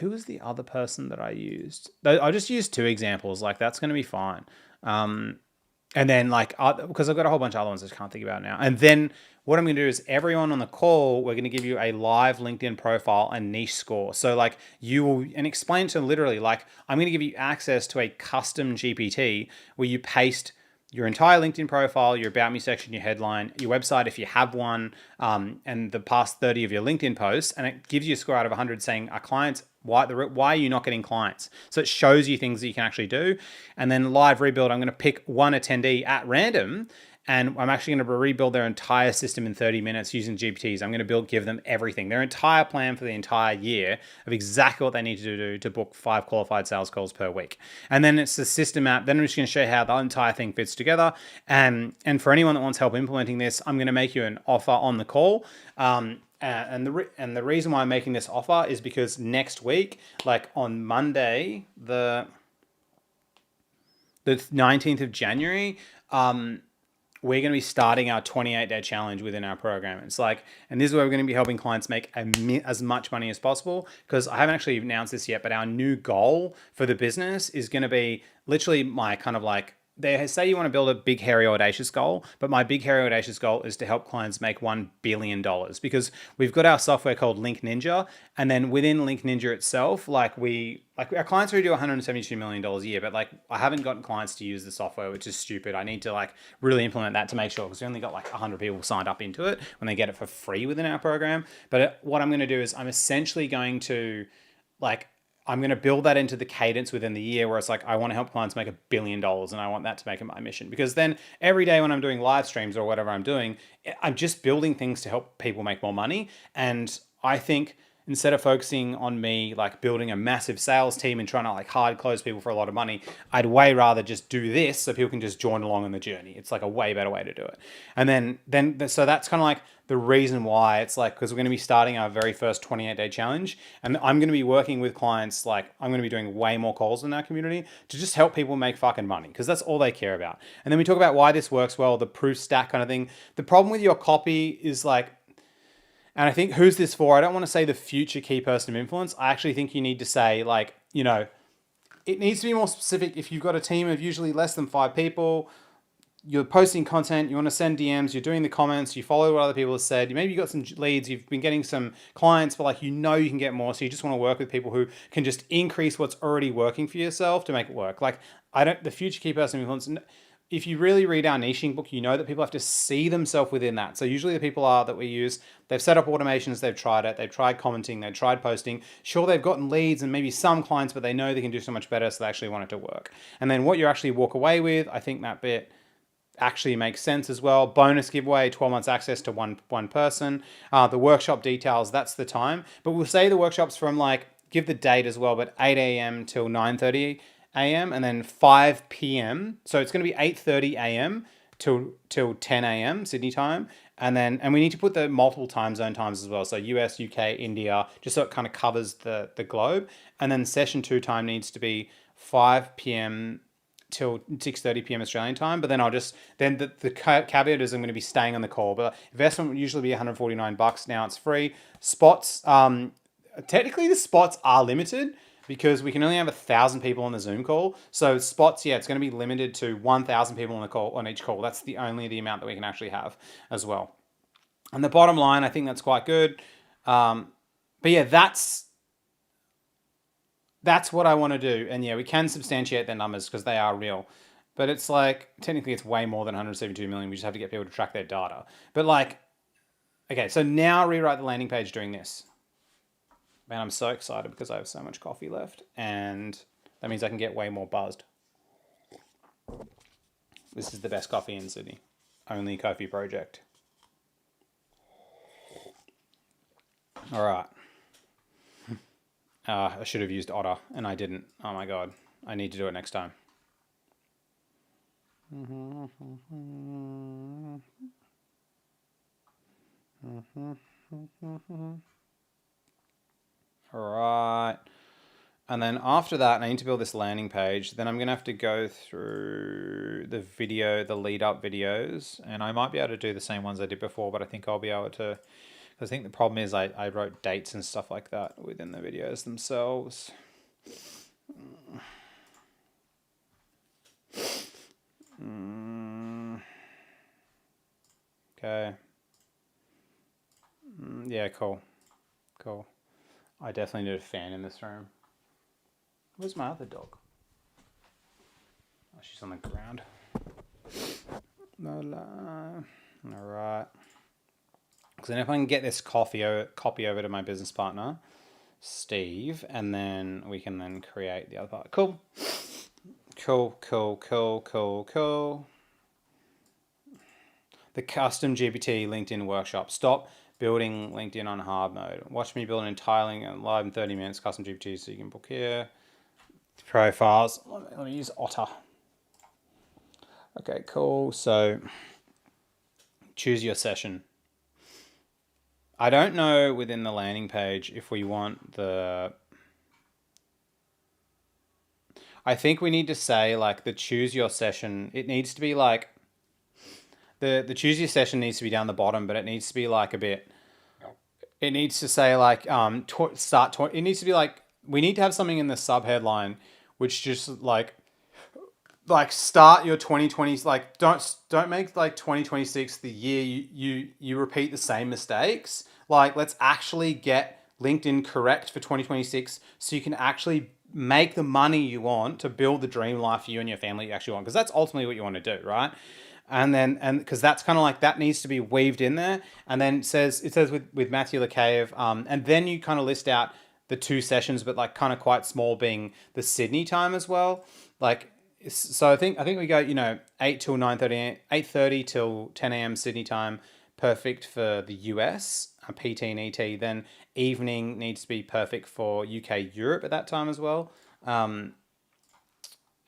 Who was the other person that I used? I just used 2 examples. Like that's going to be fine. And then because I've got a whole bunch of other ones I just can't think about now. And then what I'm going to do is everyone on the call, we're going to give you a live LinkedIn profile and niche score. So like you will, and explain to them literally, like I'm going to give you access to a custom GPT where you paste your entire LinkedIn profile, your About Me section, your headline, your website if you have one, and the past 30 of your LinkedIn posts, and it gives you a score out of 100 saying, why are you not getting clients? So it shows you things that you can actually do. And then live rebuild, I'm going to pick one attendee at random, and I'm actually going to rebuild their entire system in 30 minutes using GPTs. I'm going to give them everything, their entire plan for the entire year of exactly what they need to do to book 5 qualified sales calls per week. And then it's the system app. Then I'm just going to show you how the entire thing fits together. And for anyone that wants help implementing this, I'm going to make you an offer on the call. And the reason why I'm making this offer is because next week, like on Monday, the 19th of January, we're going to be starting our 28-day challenge within our program. It's like, and this is where we're going to be helping clients make as much money as possible, because I haven't actually announced this yet, but our new goal for the business is going to be literally my kind of like they say you want to build a big, hairy, audacious goal, but my big, hairy, audacious goal is to help clients make $1 billion because we've got our software called Link Ninja. And then within Link Ninja itself, like our clients already do $172 million a year, but like I haven't gotten clients to use the software, which is stupid. I need to like really implement that to make sure, because we only got like 100 people signed up into it when they get it for free within our program. But what I'm going to do is I'm essentially going to like, I'm going to build that into the cadence within the year where it's like, I want to help clients make $1 billion and I want that to make it my mission. Because then every day when I'm doing live streams or whatever I'm doing, I'm just building things to help people make more money. And I think instead of focusing on me like building a massive sales team and trying to like hard close people for a lot of money, I'd way rather just do this so people can just join along on the journey. It's like a way better way to do it. And then so that's kind of like the reason why it's like, because we're going to be starting our very first 28-day challenge, and I'm going to be working with clients. Like I'm going to be doing way more calls in our community to just help people make fucking money, because that's all they care about. And then we talk about why this works well, the proof stack kind of thing. The problem with your copy is like, and I think who's this for? I don't want to say the future key person of influence. I actually think you need to say like, you know, it needs to be more specific. If you've got a team of usually less than 5 people, you're posting content, you want to send DMs, you're doing the comments, you follow what other people have said, maybe you got some leads, you've been getting some clients, but like you know you can get more, so you just want to work with people who can just increase what's already working for yourself to make it work. Like the future key person of influence, if you really read our niching book, you know that people have to see themselves within that. So usually the people that we use, they've set up automations, they've tried it, they've tried commenting, they've tried posting. Sure, they've gotten leads and maybe some clients, but they know they can do so much better, so they actually want it to work. And then what you actually walk away with, I think that bit actually makes sense as well. Bonus giveaway, 12 months access to one person. The workshop details, that's the time. But we'll say the workshop's from like, give the date as well, but 8 a.m. till 9:30 a.m. and then 5 p.m. So it's going to be 8:30 a.m. till 10 a.m. Sydney time. And we need to put the multiple time zone times as well. So US, UK, India, just so it kind of covers the globe. And then session 2 time needs to be 5 p.m. till 6:30 p.m. Australian time. But then the caveat is I'm going to be staying on the call. But investment would usually be $149. Now it's free. Spots, technically the spots are limited because we can only have 1,000 people on the Zoom call. So spots, it's going to be limited to 1,000 people on each call. That's the amount that we can actually have as well. And the bottom line, I think that's quite good. But yeah, that's what I want to do. And yeah, we can substantiate their numbers because they are real. But it's like, technically it's way more than 172 million. We just have to get people to track their data. But like, okay, so now rewrite the landing page doing this. Man, I'm so excited because I have so much coffee left. And that means I can get way more buzzed. This is the best coffee in Sydney. Only Coffee Project. All right. I should have used Otter, and I didn't. Oh my god. I need to do it next time. All right. And then after that, I need to build this landing page. Then I'm going to have to go through the lead up videos. And I might be able to do the same ones I did before, but I think I'll be able to... I think the problem is I wrote dates and stuff like that within the videos themselves. Okay. Yeah, cool. Cool. I definitely need a fan in this room. Where's my other dog? Oh, she's on the ground. All right. Because then if I can get this copy over to my business partner, Steve, and then we can then create the other part. Cool. The custom GPT LinkedIn workshop. Stop building LinkedIn on hard mode. Watch me build an entire live in 30 minutes custom GPT so you can book here. Profiles. Let me use Otter. Okay, cool. So choose your session. I don't know within the landing page if we want the... I think we need to say like the choose your session. It needs to be like... The choose your session needs to be down the bottom, but it needs to be like a bit... It needs to say like it needs to be like... We need to have something in the sub headline which just like like start your 2020s, like don't make like 2026 the year you repeat the same mistakes. Like let's actually get LinkedIn correct for 2026 so you can actually make the money you want to build the dream life for you and your family you actually want, because that's ultimately what you want to do, right? And because that's kind of like that needs to be weaved in there. And then it says with Matthew LeCave, and then you kind of list out the 2 sessions, but like kind of quite small, being the Sydney time as well. Like, so I think we go, 8 till 9:30, 8:30 till 10 a.m. Sydney time, perfect for the US, PT and ET. Then evening needs to be perfect for UK Europe at that time as well. And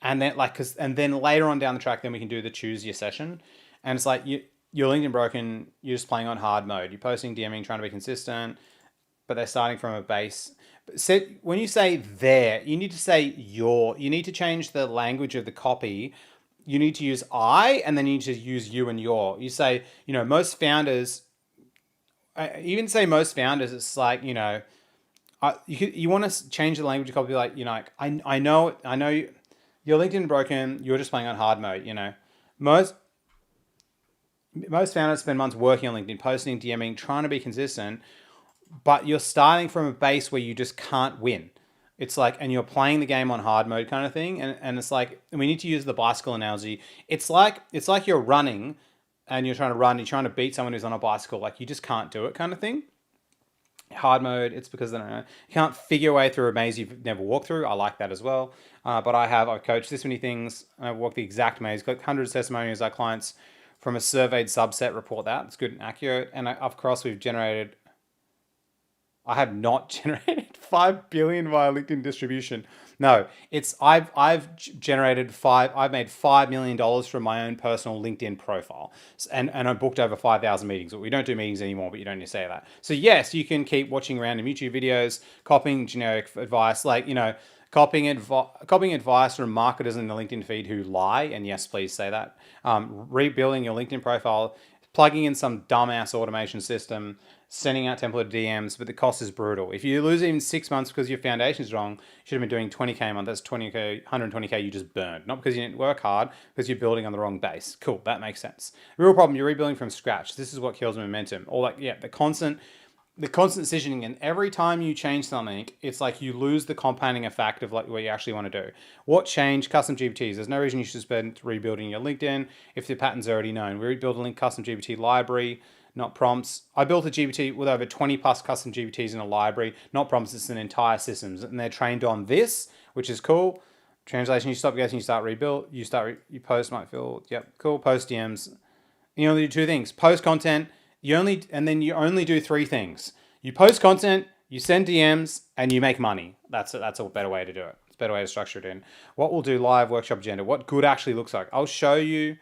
then and then later on down the track, then we can do the choose your session, and it's like you're LinkedIn broken. You're just playing on hard mode. You're posting, DMing, trying to be consistent, but they're starting from a base. When you say there, you need to say your. You need to change the language of the copy. You need to use I, and then you need to use you and your. You say, most founders. I even say most founders. It's like, you want to change the language of copy, like, I know you're LinkedIn broken. You're just playing on hard mode. Most most founders spend months working on LinkedIn, posting, DMing, trying to be consistent, but you're starting from a base where you just can't win. It's like, and you're playing the game on hard mode kind of thing. And it's like, and we need to use the bicycle analogy. It's like you're running and you're trying to beat someone who's on a bicycle. Like, you just can't do it kind of thing. Hard mode, it's because they don't know. You can't figure your way through a maze you've never walked through. I like that as well. But I've coached this many things. I've walked the exact maze, got hundreds of testimonials. Our clients from a surveyed subset report that. It's good and accurate. And of course, I have not generated 5 billion via LinkedIn distribution. No, I've generated I've made $5 million from my own personal LinkedIn profile, and I booked over 5,000 meetings. We don't do meetings anymore, but you don't need to say that. So yes, you can keep watching random YouTube videos, copying generic advice, like, copying advice from marketers in the LinkedIn feed who lie. And yes, please say that. Rebuilding your LinkedIn profile, plugging in some dumbass automation system, sending out template DMs, but the cost is brutal. If you lose even 6 months because your foundation is wrong, you should have been doing 20K a month. That's 20K, 120K you just burned. Not because you didn't work hard, because you're building on the wrong base. Cool, that makes sense. Real problem, you're rebuilding from scratch. This is what kills momentum. Or like, yeah, the constant decisioning, and every time you change something, it's like you lose the compounding effect of like what you actually want to do. What changed? Custom GPTs. There's no reason you should spend rebuilding your LinkedIn if the pattern's already known. We rebuilt a link custom GPT library, not prompts. I built a GPT with over 20 plus custom GPTs in a library, not prompts. It's an entire systems, and they're trained on this, which is cool. Translation, you stop guessing, you start rebuild, you post might feel, yep, cool, post DMs. You only do 2 things. Post content, you only do 3 things. You post content, you send DMs, and you make money. That's a better way to do it. It's a better way to structure it in. What we'll do live workshop agenda, what good actually looks like. I'll show you.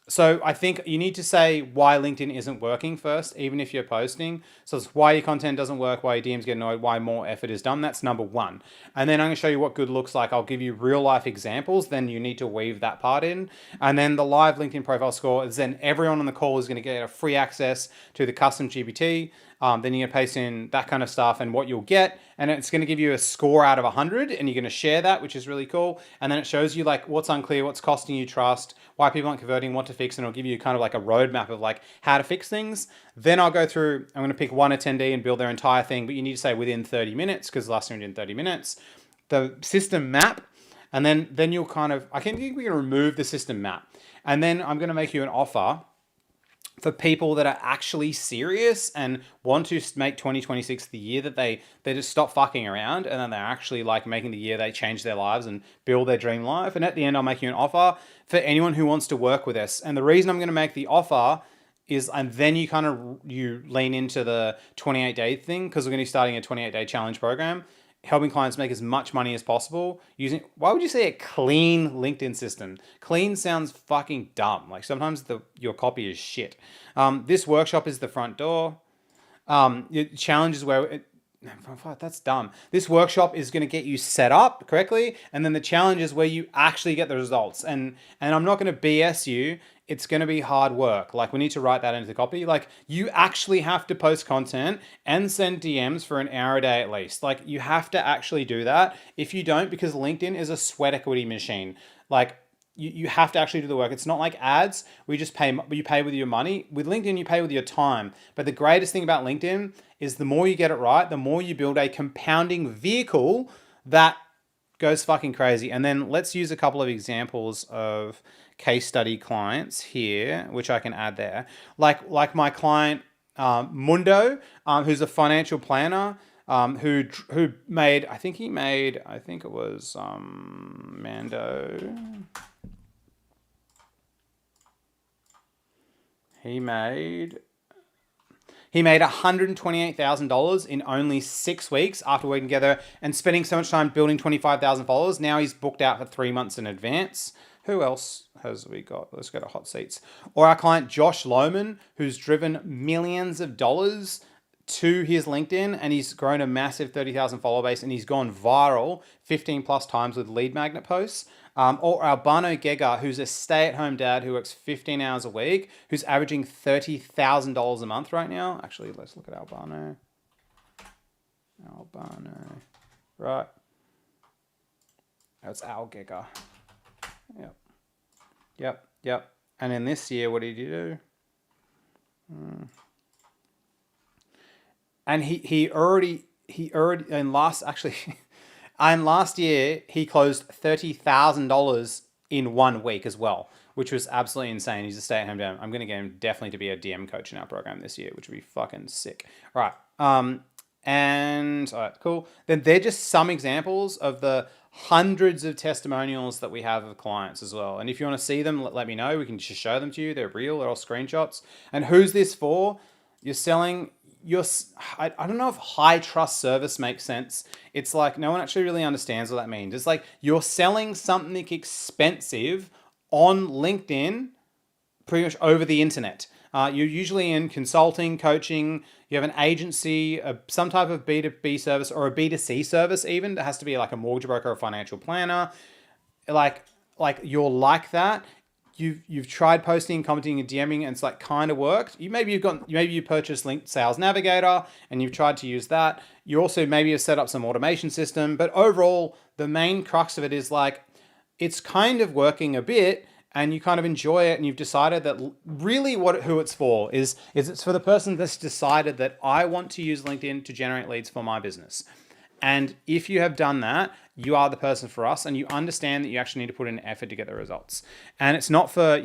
So I think you need to say why LinkedIn isn't working first, even if you're posting. So it's why your content doesn't work, why your DMs get annoyed, why more effort is done. That's number 1. And then I'm going to show you what good looks like. I'll give you real life examples. Then you need to weave that part in. And then the live LinkedIn profile score is then everyone on the call is going to get a free access to the custom GPT. Then you're going to paste in that kind of stuff and what you'll get. And it's going to give you a score out of 100, and you're going to share that, which is really cool. And then it shows you like what's unclear, what's costing you trust, why people aren't converting, what to fix, and it'll give you kind of like a roadmap of like how to fix things. Then I'll go through, I'm going to pick one attendee and build their entire thing, but you need to say within 30 minutes because last time we did 30 minutes. The system map, and then you'll kind of, I think we can remove the system map. And then I'm going to make you an offer for people that are actually serious and want to make 2026 the year that they just stop fucking around, and then they're actually like making the year they change their lives and build their dream life. And at the end, I'll make you an offer for anyone who wants to work with us. And the reason I'm going to make the offer is, and then you lean into the 28-day thing, because we're going to be starting a 28-day challenge program, helping clients make as much money as possible using, why would you say a clean LinkedIn system? Clean sounds fucking dumb. Like sometimes your copy is shit. This workshop is the front door. Challenge is where that's dumb. This workshop is going to get you set up correctly, and then the challenge is where you actually get the results. And I'm not going to BS you. It's going to be hard work. Like, we need to write that into the copy. Like, you actually have to post content and send DMs for an hour a day at least. Like, you have to actually do that. If you don't, because LinkedIn is a sweat equity machine. Like, you have to actually do the work. It's not like ads. We just pay. You pay with your money. With LinkedIn, you pay with your time. But the greatest thing about LinkedIn is the more you get it right, the more you build a compounding vehicle that goes fucking crazy. And then let's use a couple of examples of case study clients here, which I can add there. Like my client Mundo, who's a financial planner. Who made? I think he made. I think it was Mando. He made $128,000 in only 6 weeks after working together and spending so much time building 25,000 followers. Now he's booked out for 3 months in advance. Who else has we got? Let's go to hot seats. Or our client Josh Lohman, who's driven millions of dollars to his LinkedIn, and he's grown a massive 30,000 follower base, and he's gone viral 15 plus times with lead magnet posts. Or Albano Gega, who's a stay-at-home dad who works 15 hours a week, who's averaging $30,000 a month right now. Actually, let's look at Albano. Right. That's Al Gega. Yep. And in this year, what did he do? And he already in last actually and last year he closed $30,000 in 1 week as well, which was absolutely insane. He's a stay-at-home dad. I'm gonna get him definitely to be a DM coach in our program this year, which would be fucking sick. All right. And all right, cool. Then they're just some examples of the hundreds of testimonials that we have of clients as well. And if you want to see them, let me know. We can just show them to you. They're real. They're all screenshots. And who's this for? You're selling I don't know if high trust service makes sense. It's like no one actually really understands what that means. It's like you're selling something expensive on LinkedIn pretty much over the internet. You're usually in consulting, coaching, you have an agency, some type of B2B service or a B2C service even. It has to be like a mortgage broker or a financial planner. Like you're like that. You've tried posting, commenting, and DMing, and it's like kind of worked. Maybe you purchased Linked Sales Navigator and you've tried to use that. You also maybe have set up some automation system, but overall, the main crux of it is like it's kind of working a bit, and you kind of enjoy it, and you've decided that really who it's for is it's for the person that's decided that I want to use LinkedIn to generate leads for my business. And if you have done that, you are the person for us, and you understand that you actually need to put in effort to get the results. And it's not for,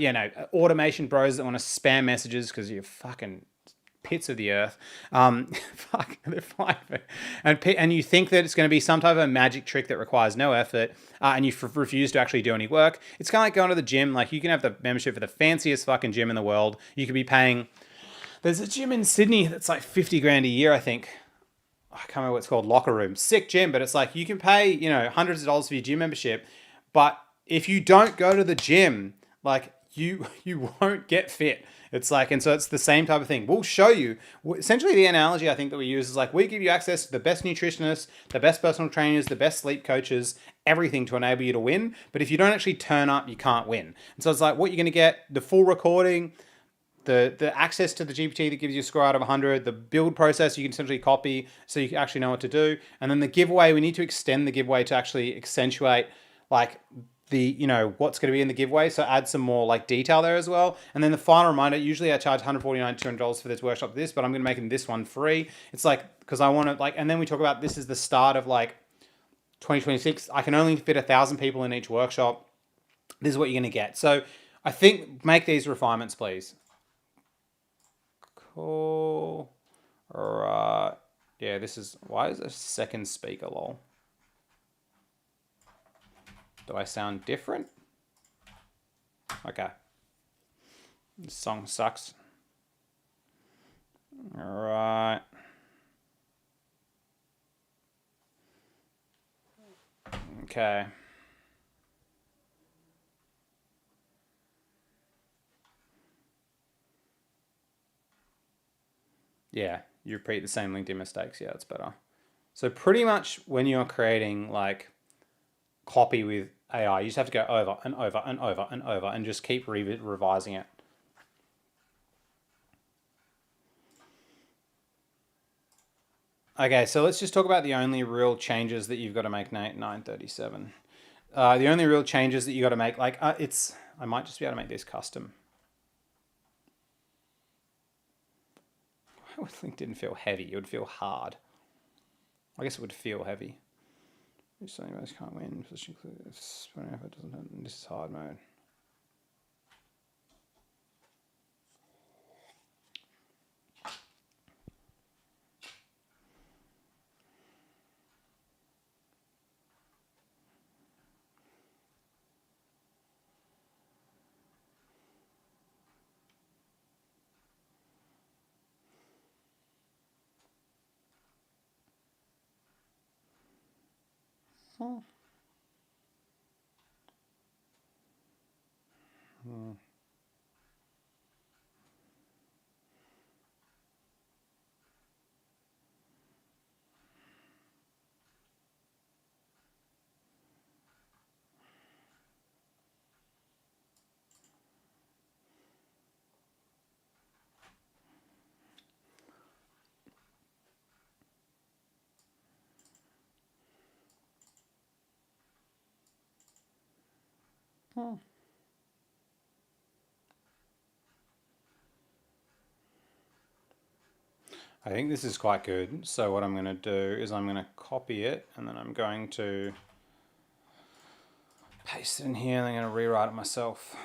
automation bros that want to spam messages because you're fucking pits of the earth. Fuck, they're fine. And you think that it's going to be some type of magic trick that requires no effort, and you refuse to actually do any work. It's kind of like going to the gym. Like you can have the membership for the fanciest fucking gym in the world. You could be paying. There's a gym in Sydney that's like 50 grand a year, I think. I can't remember what it's called, Locker Room. Sick gym, but it's like you can pay, hundreds of dollars for your gym membership, but if you don't go to the gym, like you won't get fit. It's like, and so it's the same type of thing. We'll show you. Essentially, the analogy I think that we use is like we give you access to the best nutritionists, the best personal trainers, the best sleep coaches, everything to enable you to win. But if you don't actually turn up, you can't win. And so it's like what you're going to get, the full recording, the access to the GPT that gives you a score out of 100, the build process you can essentially copy so you actually know what to do. And then the giveaway, we need to extend the giveaway to actually accentuate like the, what's going to be in the giveaway. So add some more like detail there as well. And then the final reminder, usually I charge $149, $200 for this workshop, but I'm going to make this one free. It's like, because I want to and then we talk about this is the start of like 2026. I can only fit 1,000 people in each workshop. This is what you're going to get. So I think make these refinements, please. Cool. All right. Yeah, why is a second speaker, lol? Do I sound different? Okay. This song sucks. All right. Okay. Yeah, you repeat the same LinkedIn mistakes. Yeah, it's better. So pretty much when you're creating like copy with AI, you just have to go over and over and over and over and just keep revising it. Okay, so let's just talk about the only real changes that you've got to make, Nate. 937. The only real changes that you got to make, like I might just be able to make this custom. I would think it didn't feel heavy. It would feel hard. I guess it would feel heavy. Something else can't win. Position clear. This is hard mode. Oh. Oh. I think this is quite good. So what I'm going to do is I'm going to copy it and then I'm going to paste it in here and I'm going to rewrite it myself.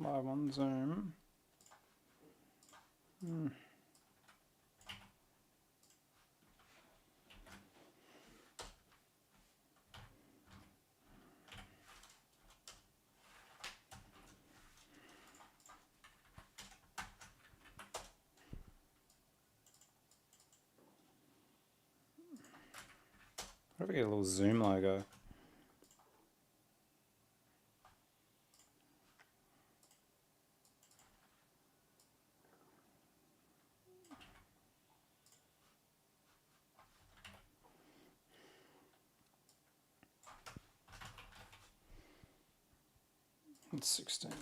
Live on Zoom. What if I get a little Zoom logo? It's 16th.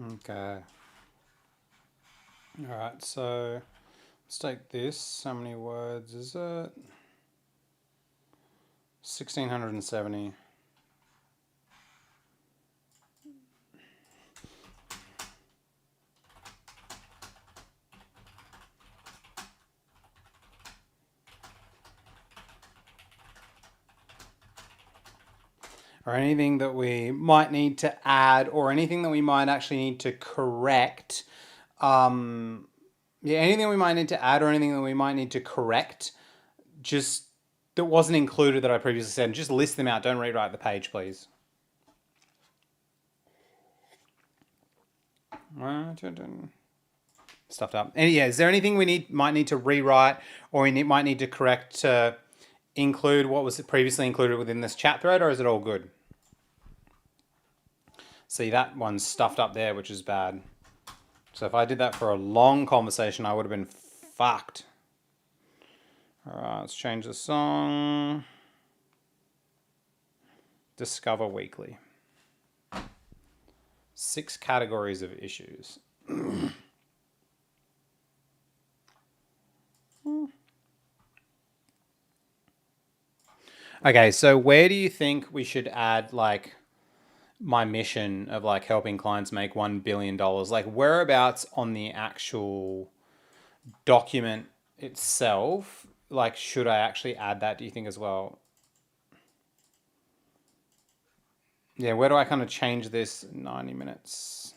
Okay. All right, so let's take this. How many words is it? 1,670. Or anything that we might need to add, or anything that we might actually need to correct. Yeah, anything we might need to add, or anything that we might need to correct, just that wasn't included that I previously said. Just list them out. Don't rewrite the page, please. Stuffed up. And yeah, is there anything we might need to rewrite, or might need to correct to include what was previously included within this chat thread, or is it all good? See, that one's stuffed up there, which is bad. So if I did that for a long conversation, I would have been fucked. All right, let's change the song. Discover Weekly. 6 categories of issues. Okay, so where do you think we should add like my mission of like helping clients make $1 billion? Like whereabouts on the actual document itself, like should I actually add that, do you think, as well? Yeah, where do I kind of change this 90 minutes?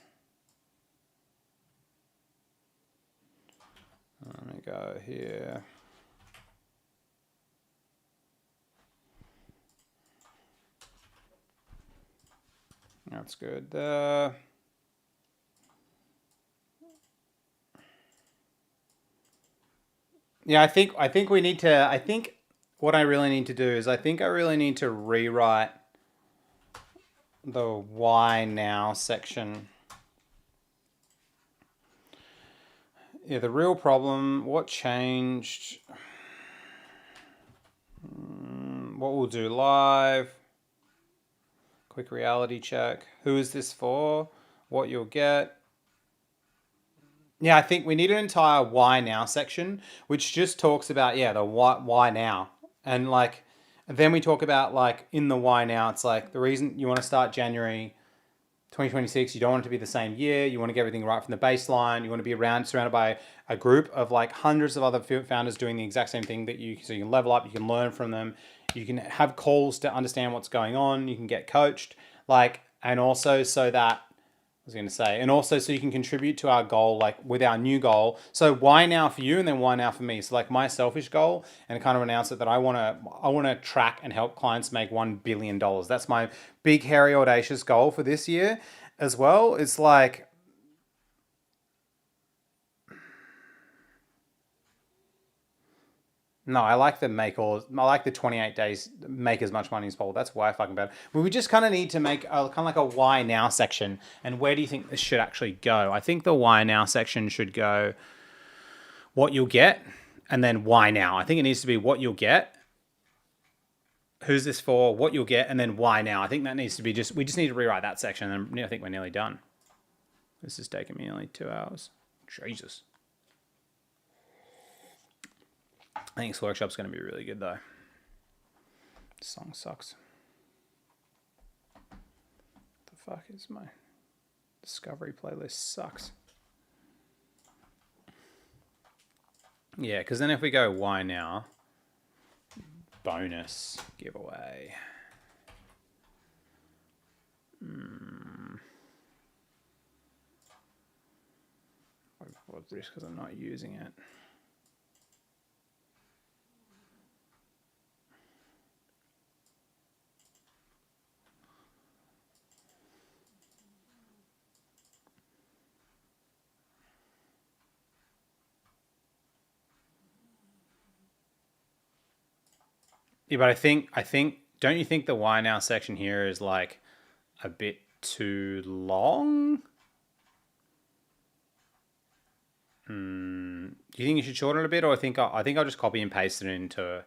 Let me go here. That's good. Yeah, I think we need to. I think what I really need to do is I think I really need to rewrite the why now section. Yeah, the real problem. What changed? What we'll do live. Quick reality check. Who is this for? What you'll get. Yeah, I think we need an entire why now section, which just talks about, yeah, the why now. And like, then we talk about like in the why now, it's like the reason you want to start January 2026, you don't want it to be the same year. You want to get everything right from the baseline. You want to be surrounded by a group of like hundreds of other founders doing the exact same thing that you, so you can level up, you can learn from them, you can have calls to understand what's going on, you can get coached, like, and also so that I was going to say, and also so you can contribute to our goal, like with our new goal. So why now for you, and then why now for me? So like my selfish goal, and kind of announce it that I want to track and help clients make $1 billion. That's my big, hairy, audacious goal for this year, as well. It's like, no, I like the I like the 28 days, make as much money as possible. That's why I fucking better. We just kind of need to make kind of like a why now section. And where do you think this should actually go? I think the why now section should go what you'll get, and then why now. I think it needs to be what you'll get, who's this for, what you'll get, and then why now. I think that needs to be we just need to rewrite that section, and I think we're nearly done. This has taken me nearly 2 hours. Jesus. I think this workshop's going to be really good, though. This song sucks. What the fuck is my Discovery playlist? Sucks. Yeah, because then if we go why now, bonus giveaway. What risk because I'm not using it. Yeah, but I think, don't you think the why now section here is like a bit too long? Do you think you should shorten it a bit, or I think I'll just copy and paste it into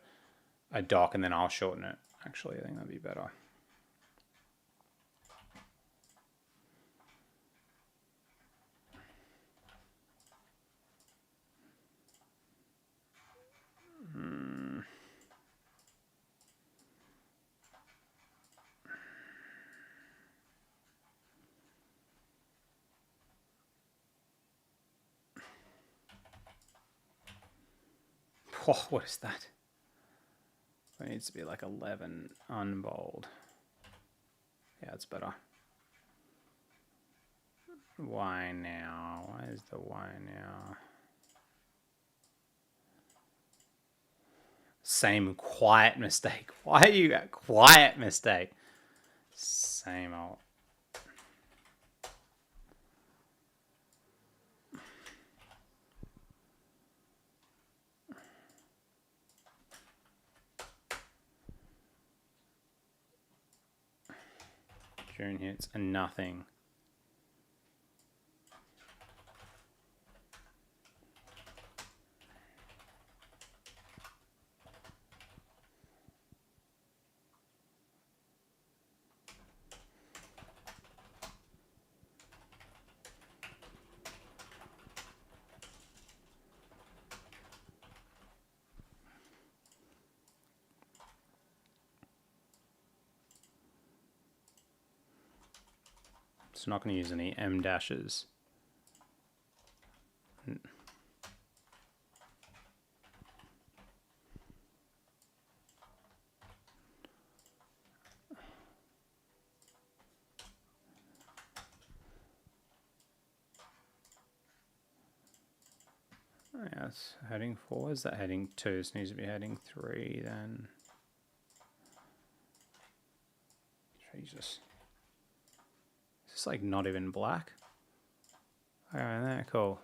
a doc and then I'll shorten it. Actually, I think that'd be better. Oh, what is that? It needs to be like 11 unbold. Yeah, it's better. Why now? Why is the why now? Same quiet mistake. Why are you at quiet mistake? Same old. June hits and nothing. It's not going to use any M dashes. Yeah, it's heading 4. Is that heading 2? This needs to be heading 3 then. Jesus. Is this like not even black? Alright, there, cool.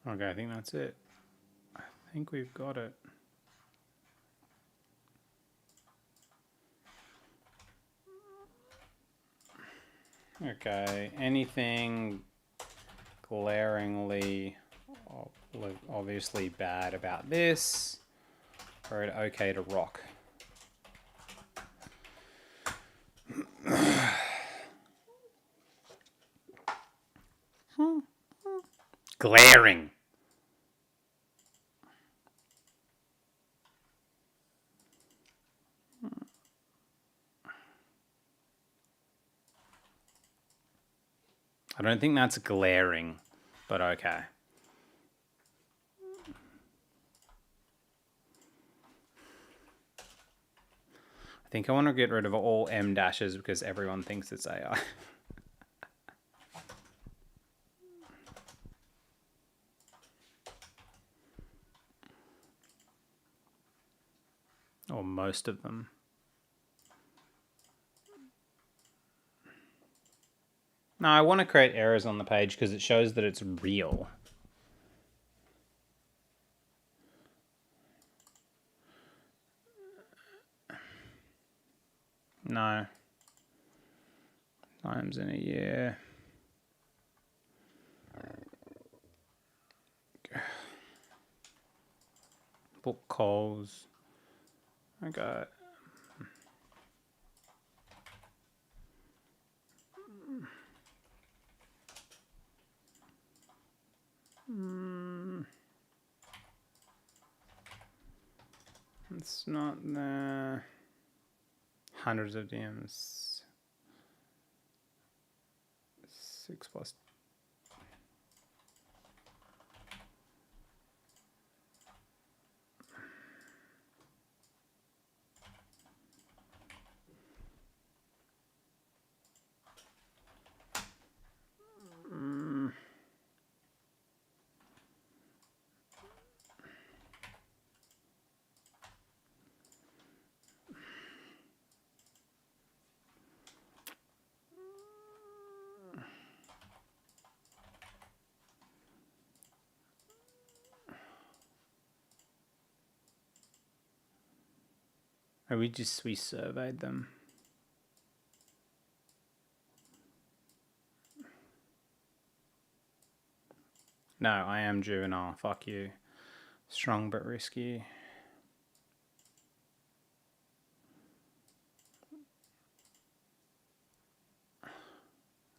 Okay, I think that's it. I think we've got it. Okay, anything glaringly obviously bad about this, or okay to rock? Glaring. I don't think that's glaring, but okay. I think I want to get rid of all M dashes because everyone thinks it's AI. Or most of them. No, I want to create errors on the page because it shows that it's real. No. Times in a year. Book calls. Okay. It's not there. Hundreds of DMs. 6 plus. Or we surveyed them. No, I am juvenile. Fuck you. Strong but risky.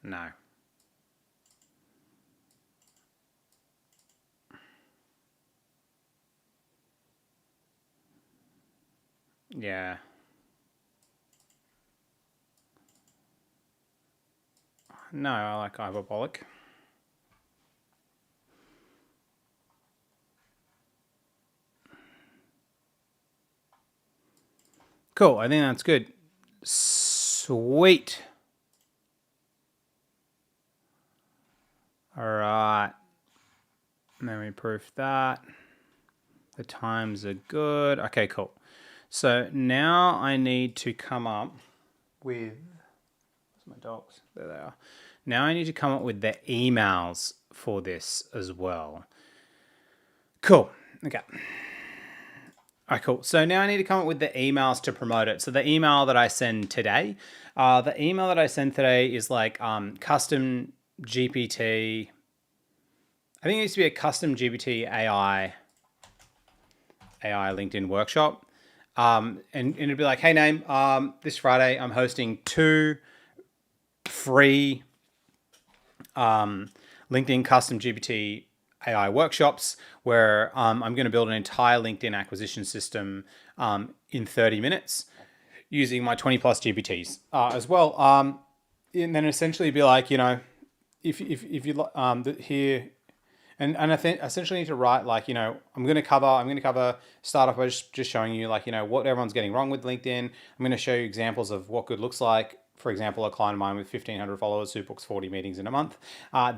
No. Yeah. No, I like hyperbolic. Cool, I think that's good. Sweet. All right. Memory proof that. The times are good. Okay, cool. So now I need to come up with... Where's my dogs? There they are. Now I need to come up with the emails for this as well. Cool. Okay. All right, cool. So now I need to come up with the emails to promote it. So the email that I send today, is like custom GPT. I think it needs to be a custom GPT AI LinkedIn workshop. And it'd be like, hey, name, this Friday I'm hosting 2 free LinkedIn custom GPT AI workshops where I'm going to build an entire LinkedIn acquisition system in 30 minutes using my 20 plus GPTs as well. And then essentially be like, if you here, and I think essentially need to write like, I'm going to cover start off by just showing you like, what everyone's getting wrong with LinkedIn. I'm going to show you examples of what good looks like. For example, a client of mine with 1,500 followers who books 40 meetings in a month.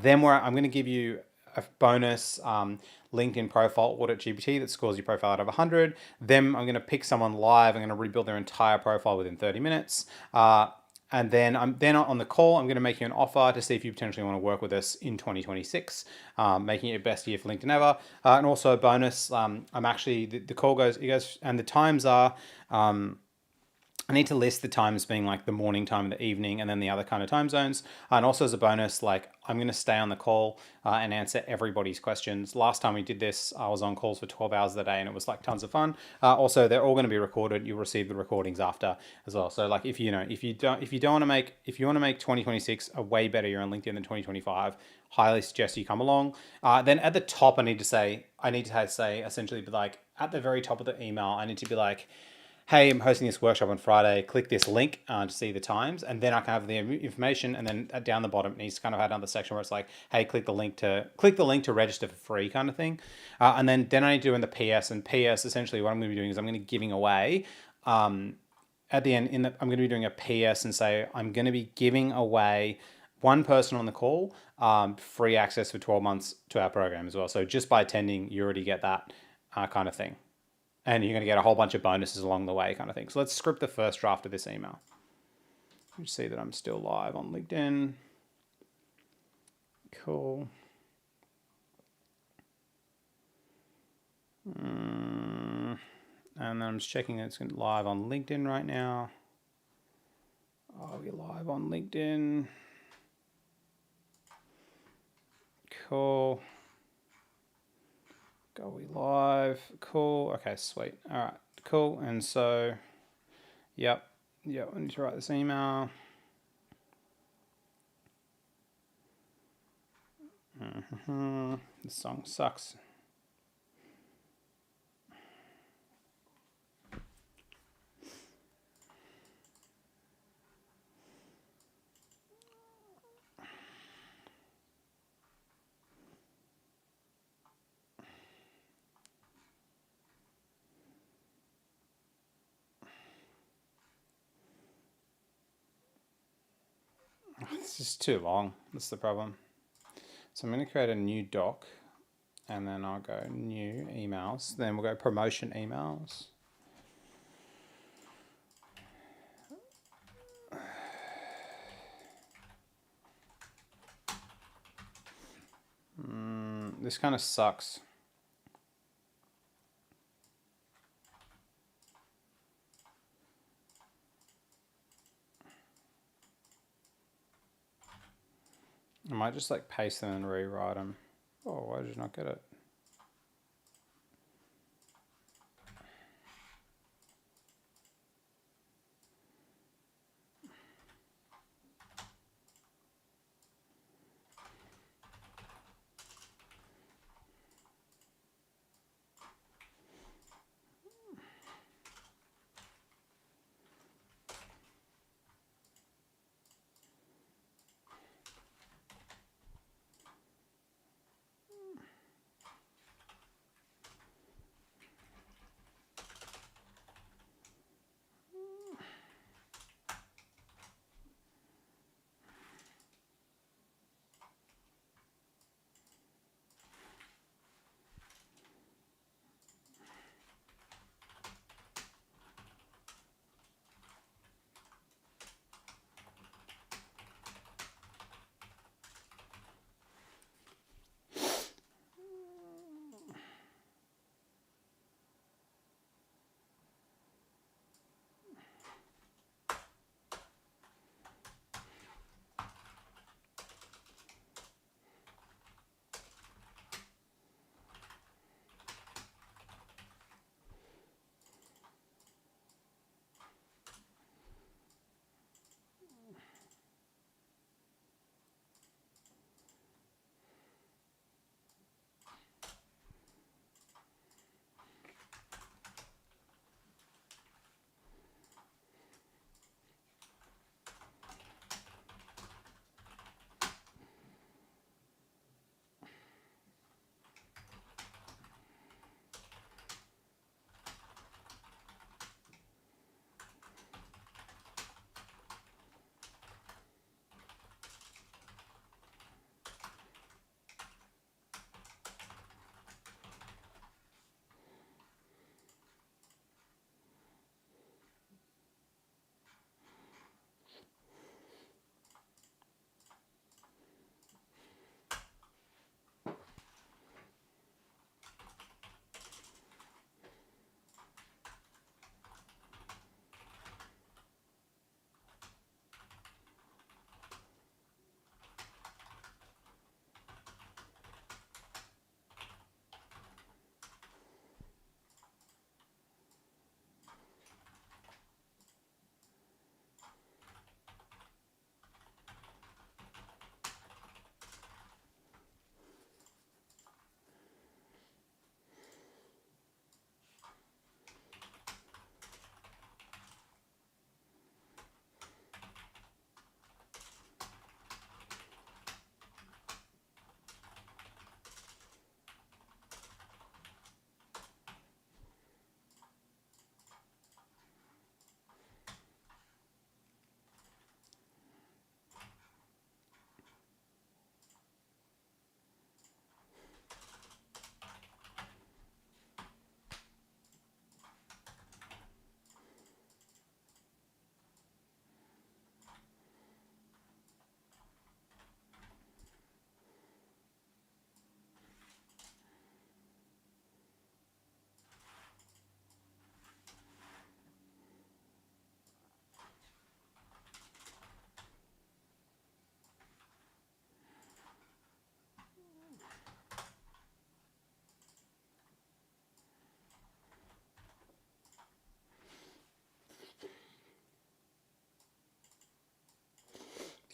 Then where I'm going to give you a bonus LinkedIn profile audit GPT that scores your profile out of 100. Then I'm going to pick someone live. I'm going to rebuild their entire profile within 30 minutes. And then I'm then on the call. I'm going to make you an offer to see if you potentially want to work with us in 2026, making it your best year for LinkedIn ever. And also a bonus. I'm actually the call goes. It goes, and the times are. I need to list the times being like the morning time and the evening and then the other kind of time zones. And also as a bonus, like I'm going to stay on the call and answer everybody's questions. Last time we did this, I was on calls for 12 hours a day and it was like tons of fun. Also, they're all going to be recorded. You'll receive the recordings after as well. So like if you want to make 2026 a way better year on LinkedIn than 2025, highly suggest you come along. Then at the top, I need to say essentially, but like at the very top of the email, I need to be like, hey, I'm hosting this workshop on Friday. Click this link to see the times, and then I can have the information. And then down the bottom, it needs to kind of have another section where it's like, hey, click the link to register for free, kind of thing. And then I need to do in the PS. And PS, essentially, what I'm going to be doing is I'm going to be giving away. At the end, I'm going to be doing a PS and say I'm going to be giving away one person on the call free access for 12 months to our program as well. So just by attending, you already get that kind of thing. And you're going to get a whole bunch of bonuses along the way kind of thing. So let's script the first draft of this email. You see that I'm still live on LinkedIn. Cool. And then I'm just checking that it's live on LinkedIn right now. Are we live on LinkedIn? Cool. Go we live. Cool. Okay, sweet. All right, cool. And so, yep. I need to write this email. This song sucks. It's just too long. That's the problem. So I'm going to create a new doc and then I'll go new emails. Then we'll go promotion emails. This kind of sucks. I might just like paste them and rewrite them. Oh, why did you not get it?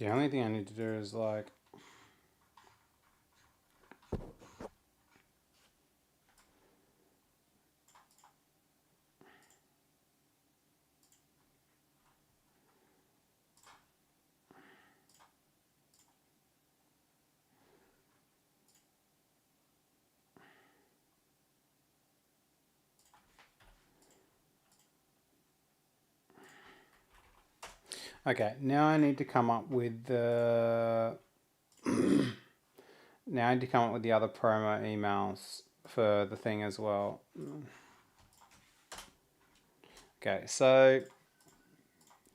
The only thing I need to do is like... Okay, now I need to come up with the... now I need to come up with the other promo emails for the thing as well. Okay, so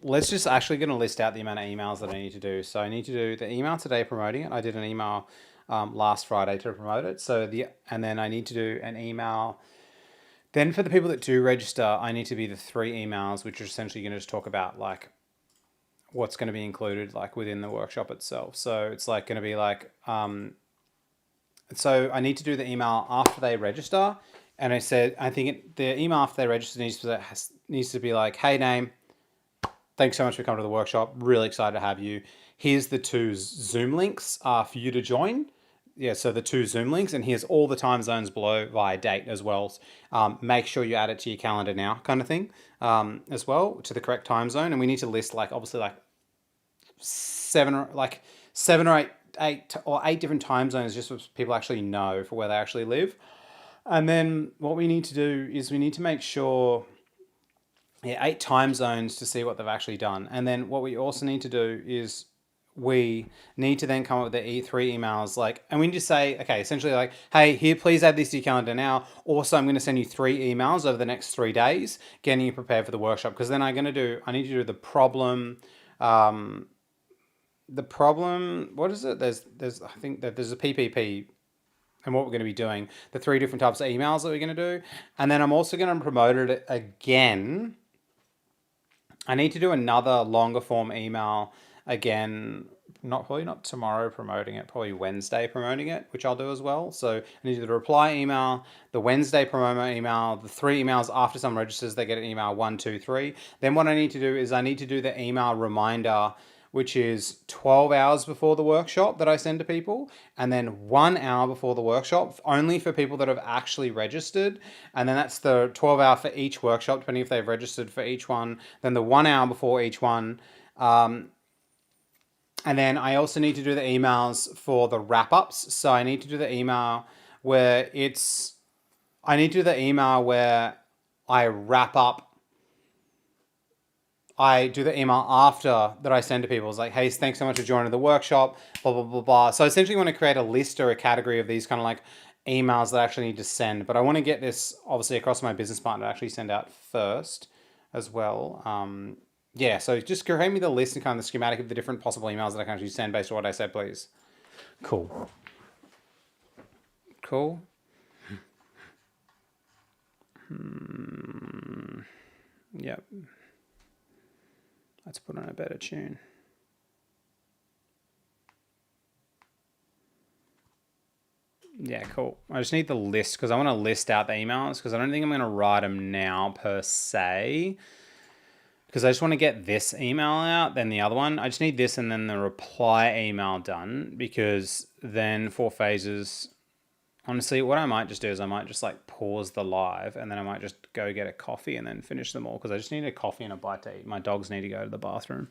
let's just actually going to list out the amount of emails that I need to do. So I need to do the email today promoting it. I did an email last Friday to promote it. And then I need to do an email. Then for the people that do register, I need to be the 3 emails, which are essentially going to just talk about like what's going to be included like within the workshop itself. So it's like going to be like, so I need to do the email after they register. And I said, the email after they register needs to be like, hey, name, thanks so much for coming to the workshop. Really excited to have you. Here's the 2 Zoom links for you to join. Yeah, so the 2 Zoom links, and here's all the time zones below via date as well. Make sure you add it to your calendar now, kind of thing, as well, to the correct time zone. And we need to list like obviously like 7 or 8 different time zones, just so people actually know for where they actually live. And then what we need to do is we need to make sure, 8 time zones to see what they've actually done. And then what we also need to do is we need to then come up with the E3 emails, like, and we need to say, okay, essentially like, hey, here, please add this to your calendar now. Also, I'm going to send you 3 emails over the next 3 days, getting you prepared for the workshop. Because then I need to do the problem, what is it? I think that there's a PPP and what we're going to be doing, the 3 different types of emails that we're going to do. And then I'm also going to promote it again. I need to do another longer form email again, probably not tomorrow promoting it, probably Wednesday promoting it, which I'll do as well. So I need to do the reply email, the Wednesday promo email, the 3 emails after someone registers, they get an email 1, 2, 3. Then what I need to do is I need to do the email reminder, which is 12 hours before the workshop that I send to people, and then 1 hour before the workshop, only for people that have actually registered. And then that's the 12 hour for each workshop, depending if they've registered for each one, then the 1 hour before each one. And then I also need to do the emails for the wrap-ups. So I need to do the email where I wrap up. I do the email after that I send to people. It's like, hey, thanks so much for joining the workshop, blah, blah, blah, blah. So I essentially want to create a list or a category of these kind of like emails that I actually need to send. But I want to get this obviously across my business partner to actually send out first as well. Yeah, so just create me the list and kind of the schematic of the different possible emails that I can actually send based on what I said, please. Cool. Cool. Yep. Let's put on a better tune. Yeah, cool. I just need the list because I want to list out the emails because I don't think I'm going to write them now per se. Because I just want to get this email out, then the other one. I just need this and then the reply email done because then 4 phases. Honestly, what I might just do is I might just like pause the live and then I might just go get a coffee and then finish them all because I just need a coffee and a bite to eat. My dogs need to go to the bathroom.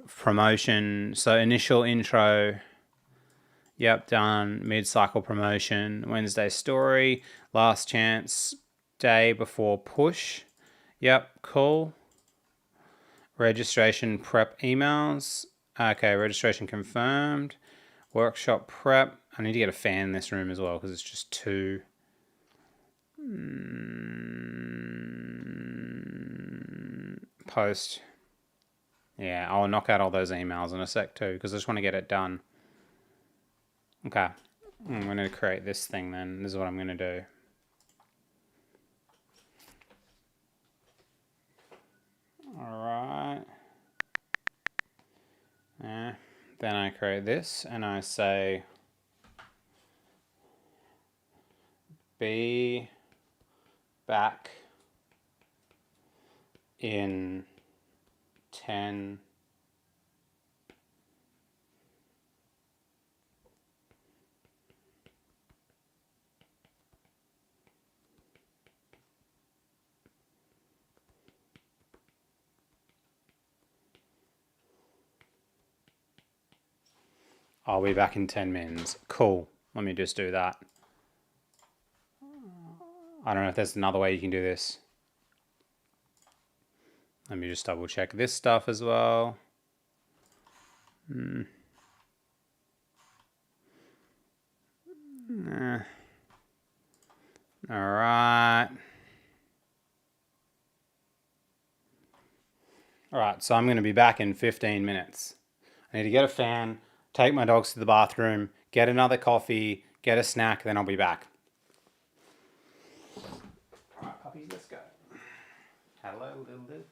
Promotion. So initial intro. Yep, done. Mid-cycle promotion. Wednesday story. Last chance day before push. Yep, cool. Registration prep emails. Okay, registration confirmed. Workshop prep. I need to get a fan in this room as well because it's just too... Post. Yeah, I'll knock out all those emails in a sec too because I just want to get it done. Okay, I'm going to create this thing then. This is what I'm going to do. Alright. Then I create this and I say be back in 10 I'll be back in 10 minutes. Cool. Let me just do that. I don't know if there's another way you can do this. Let me just double check this stuff as well. All right. All right, so I'm going to be back in 15 minutes. I need to get a fan, take my dogs to the bathroom, get another coffee, get a snack, then I'll be back. All right, puppies, let's go. Hello, little dude.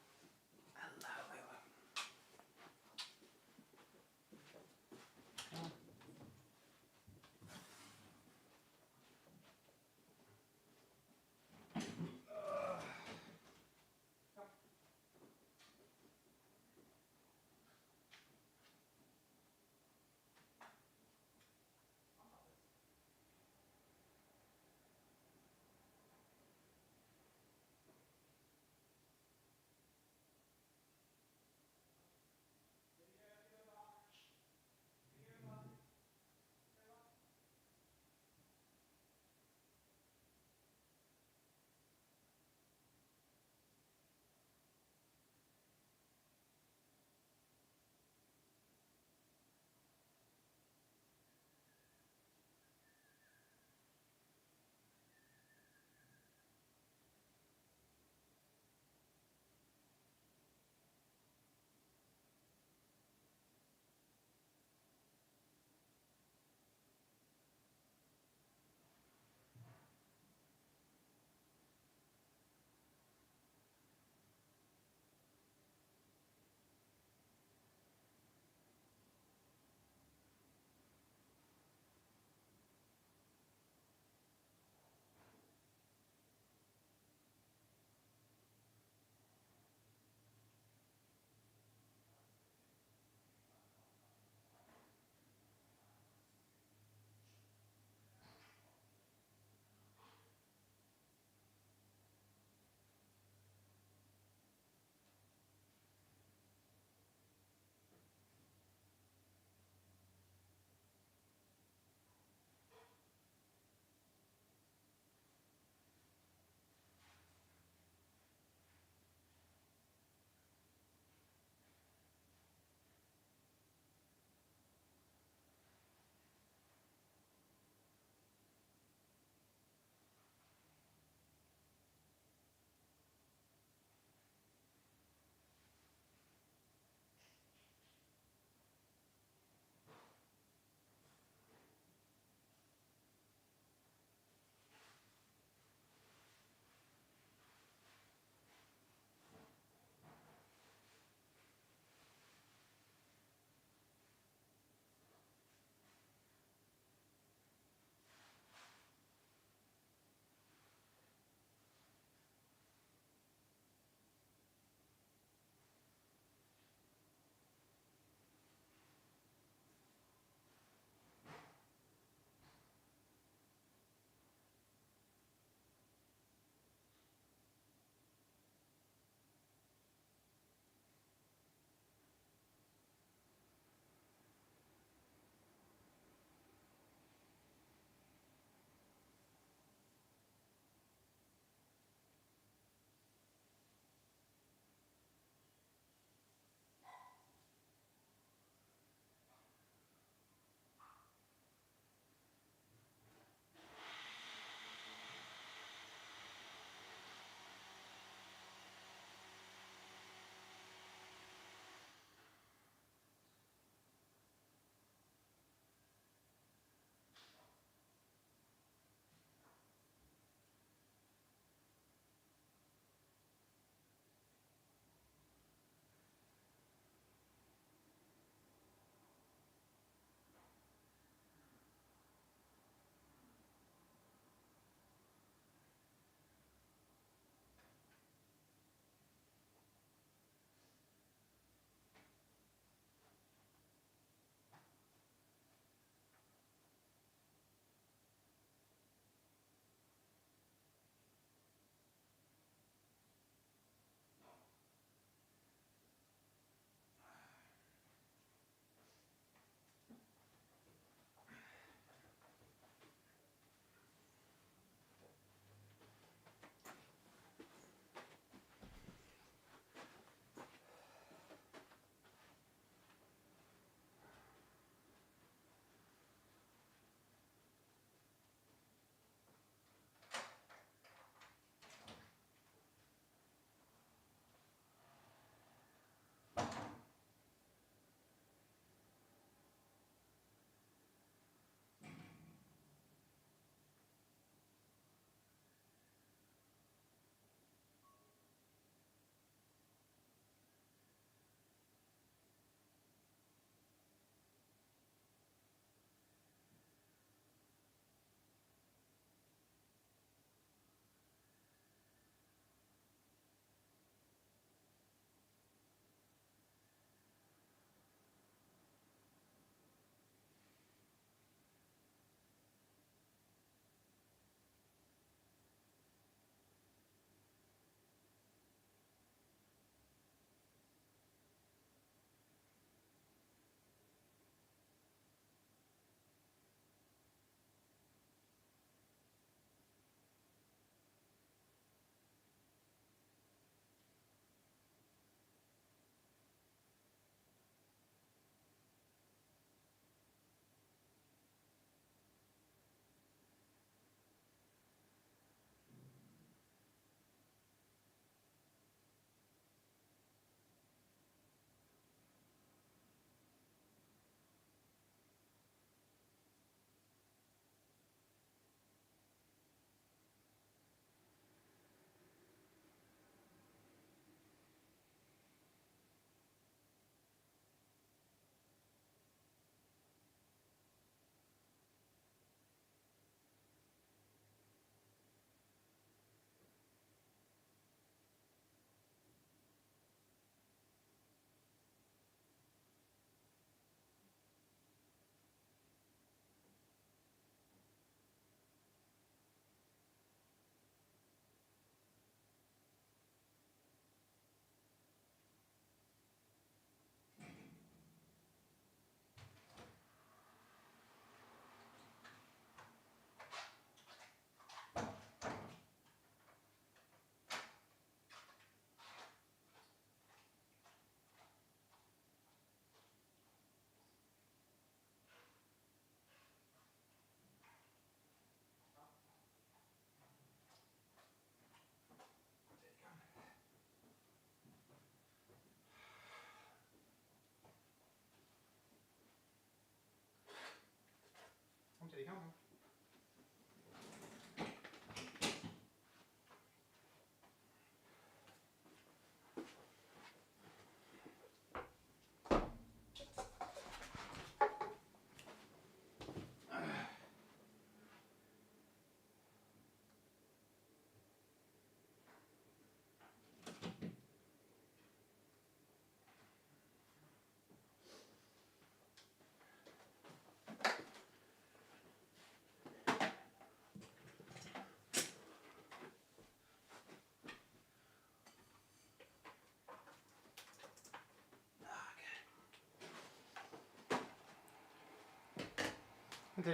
There you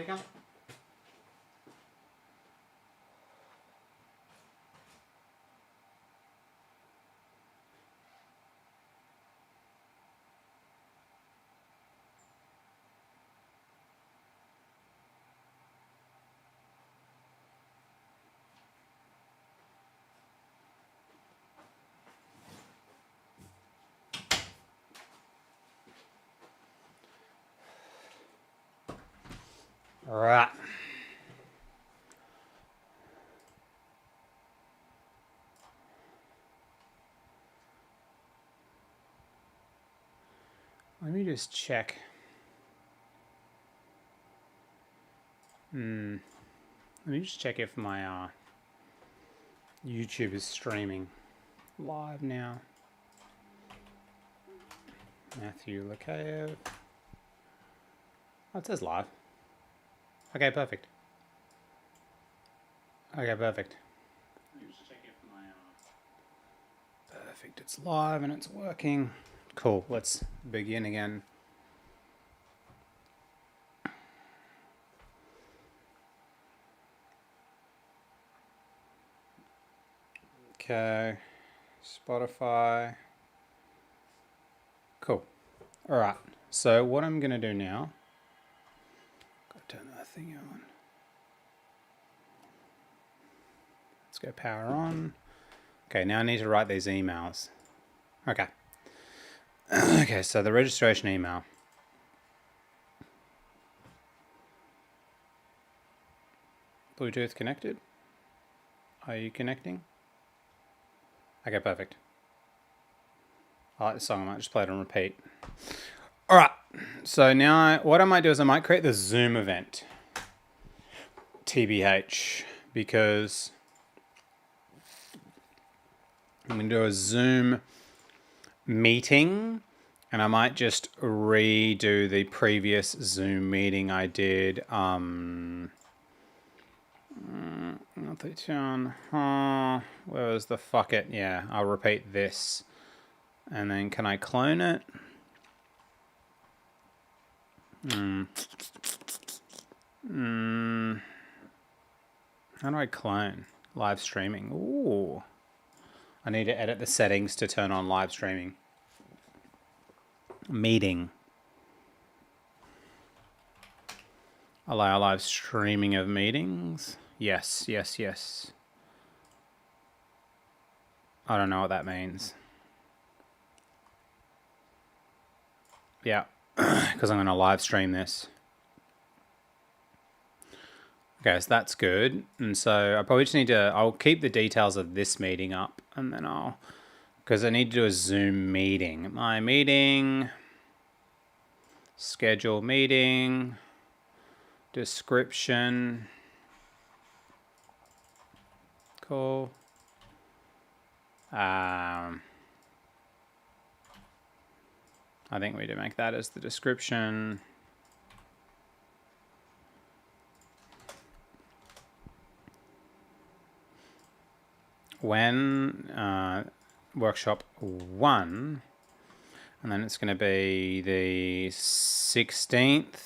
go. All right. Let me just check. Let me just check if my YouTube is streaming live now. Matthew Lakayev. Oh, it says live. Okay, perfect. Okay, perfect. Let me just check if my perfect. It's live and it's working. Cool. Let's begin again. Okay. Spotify. Cool. All right. So what I'm going to do now, got to turn that thing on. Let's go power on. Okay, now I need to write these emails. Okay. Okay, so the registration email. Bluetooth connected. Are you connecting? Okay, perfect. I like the song. I might just play it on repeat. All right. So now what I might do is I might create the Zoom event. TBH. Because I'm going to do a Zoom meeting. And I might just redo the previous Zoom meeting I did. Where was the fuck it? Yeah, I'll repeat this. And then can I clone it? How do I clone? Live streaming. Ooh. I need to edit the settings to turn on live streaming. Meeting. Allow live streaming of meetings. Yes, yes, yes. I don't know what that means. Yeah, because I'm going to live stream this. Okay, so that's good. And so I probably just need to, I'll keep the details of this meeting up and then because I need to do a Zoom meeting. My meeting, schedule meeting, description. Cool. I think we do make that as the description. When workshop 1, and then it's going to be the 16th,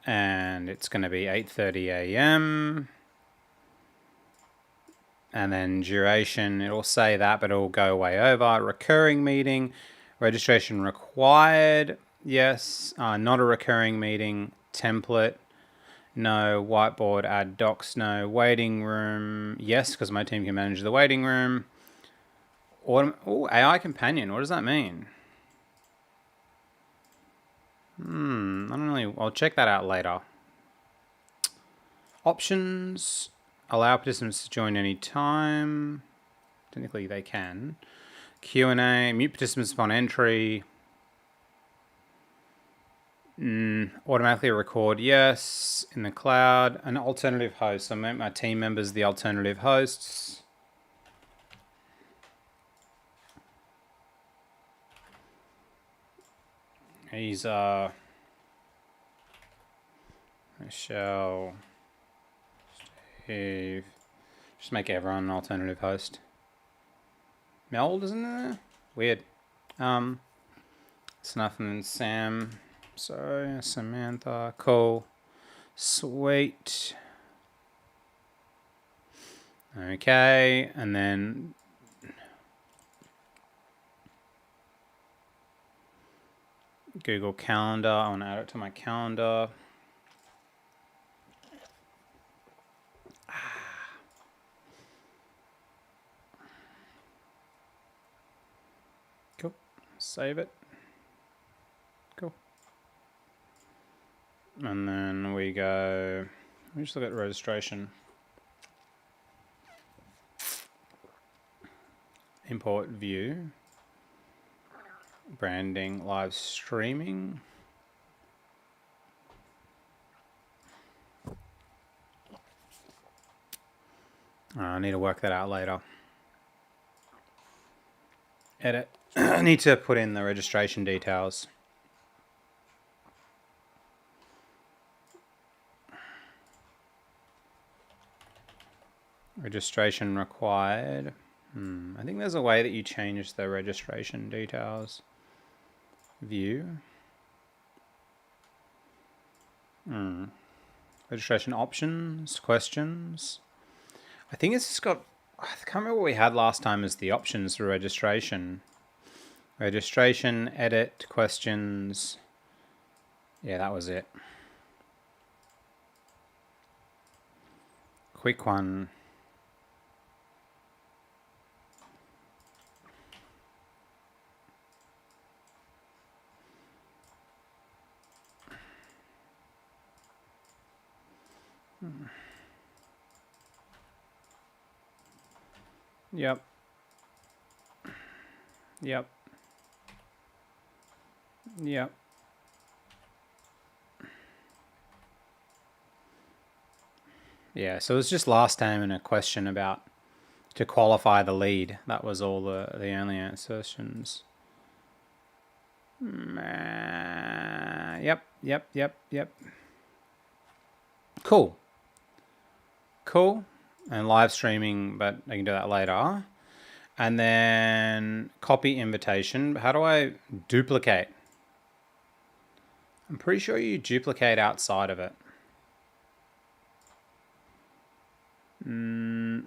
and it's going to be 8:30 a.m. And then duration, it'll say that, but it'll go way over. Recurring meeting, registration required. Yes, not a recurring meeting. Template, no. Whiteboard, add docs, no. Waiting room, yes, because my team can manage the waiting room. AI companion, what does that mean? I don't really, I'll check that out later. Options, allow participants to join any time. Technically they can. Q&A, mute participants upon entry. Automatically record, yes, in the cloud. An alternative host, so make my team members the alternative hosts. He's Michelle, Steve. Just make everyone an alternative host. Mel isn't there? Weird. Snuff and Sam. Sorry, Samantha. Cool. Sweet. Okay, and then Google Calendar. I want to add it to my calendar. Cool. Save it. Cool. And then we go, we just look at registration. Import view. Branding, live streaming. I need to work that out later. Edit. I need to put in the registration details. Registration required. I think there's a way that you change the registration details. View. Registration options, questions. I think it's just got, I can't remember what we had last time as the options for registration. Registration, edit, questions. Yeah, that was it. Quick one. Yep. Yep. Yep. Yeah, so it was just last time in a question about to qualify the lead. That was all the only assertions. Yep. Cool. And live streaming, but I can do that later. And then copy invitation. How do I duplicate? I'm pretty sure you duplicate outside of it.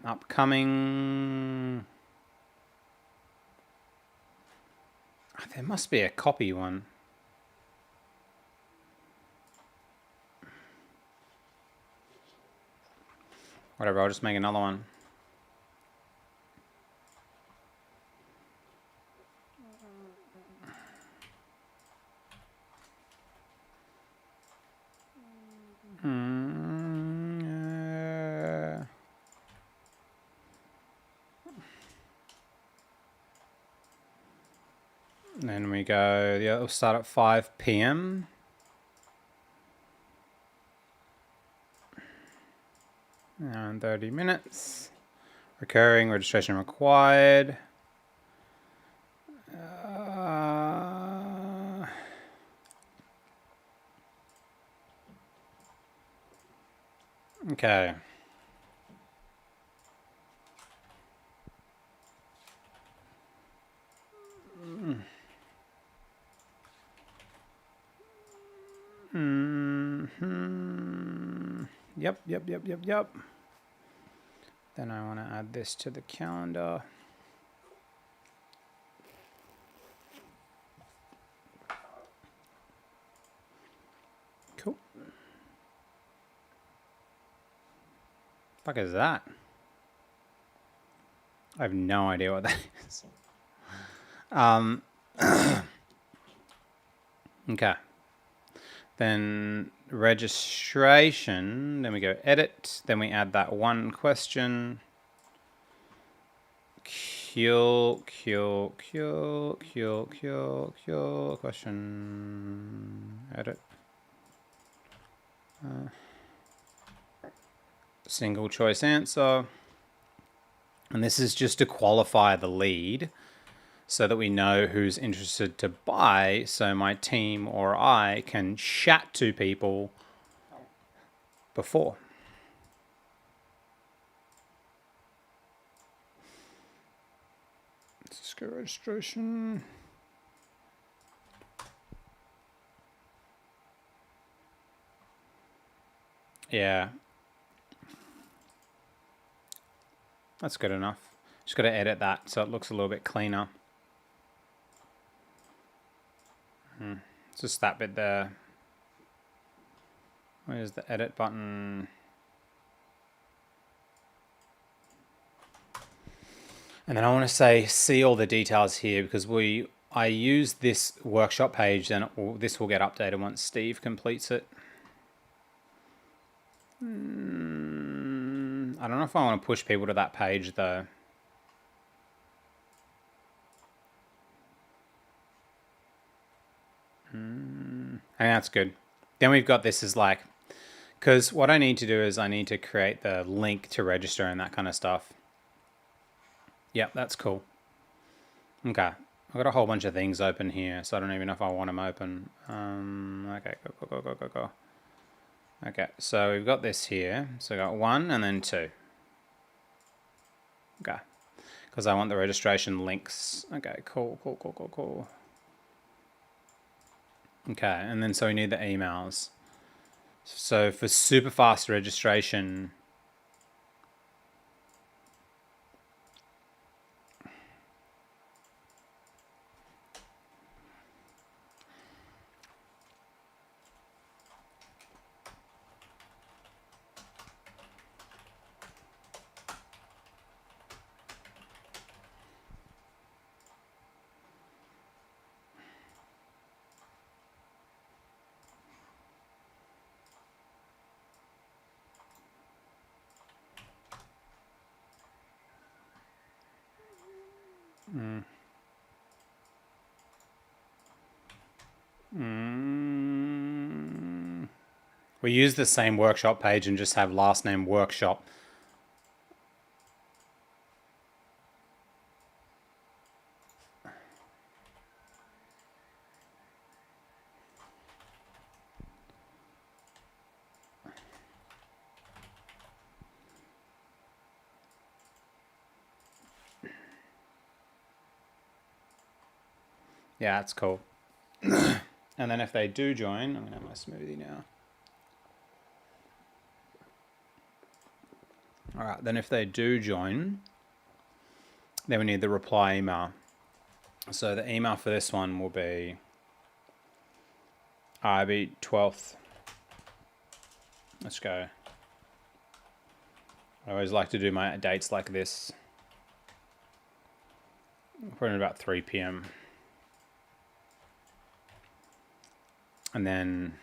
Upcoming. There must be a copy one. Whatever, I'll just make another one. Then we go, yeah, it'll start at 5 p.m. And 30 minutes. Recurring, registration required. Okay. Yep. Then I want to add this to the calendar. Cool. Fuck is that? I have no idea what that is. Okay. Then registration, then we go edit, then we add that one question. Question, edit. Single choice answer. And this is just to qualify the lead so that we know who's interested to buy, so my team or I can chat to people before. Let's go registration. Yeah. That's good enough. Just got to edit that so it looks a little bit cleaner. Just that bit there. Where's the edit button? And then I want to say see all the details here because I use this workshop page and this will get updated once Steve completes it. I don't know if I want to push people to that page though. I think that's good. Then we've got this as like, because what I need to do is I need to create the link to register and that kind of stuff. Yep, that's cool. Okay, I've got a whole bunch of things open here, so I don't even know if I want them open. Okay, go. Okay, so we've got this here. So we've got 1 and then 2. Okay, because I want the registration links. Okay, cool. Okay, and then so we need the emails. So for super fast registration, we use the same workshop page and just have last name workshop. Yeah, that's cool. And then if they do join, I'm going to have my smoothie now. All right, then if they do join, then we need the reply email. So the email for this one will be IB 12th. Let's go. I always like to do my dates like this. Put in about 3 p.m. And then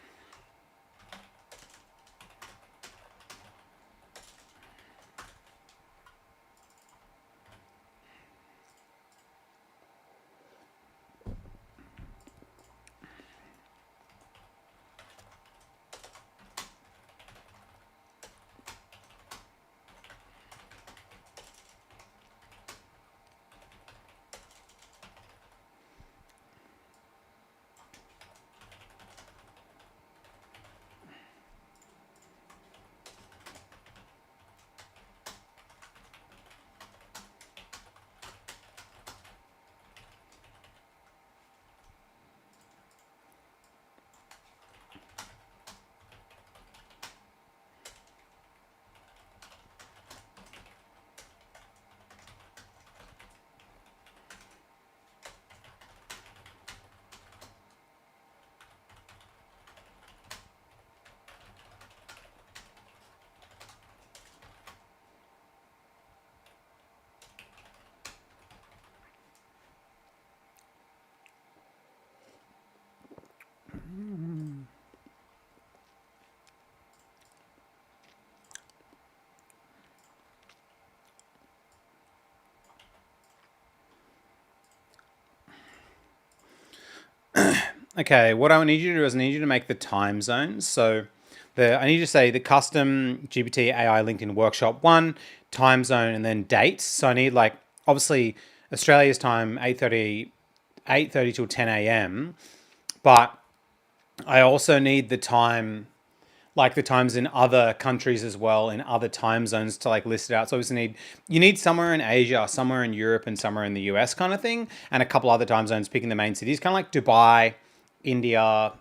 Okay, what I need you to do is I need you to make the time zones. So I need you to say the custom GPT AI LinkedIn workshop 1, time zone, and then dates. So I need like, obviously Australia's time, 8:30 till 10 a.m. But I also need the time, like the times in other countries as well, in other time zones to like list it out. So obviously you need somewhere in Asia, somewhere in Europe, and somewhere in the US kind of thing, and a couple other time zones picking the main cities, kind of like Dubai, India,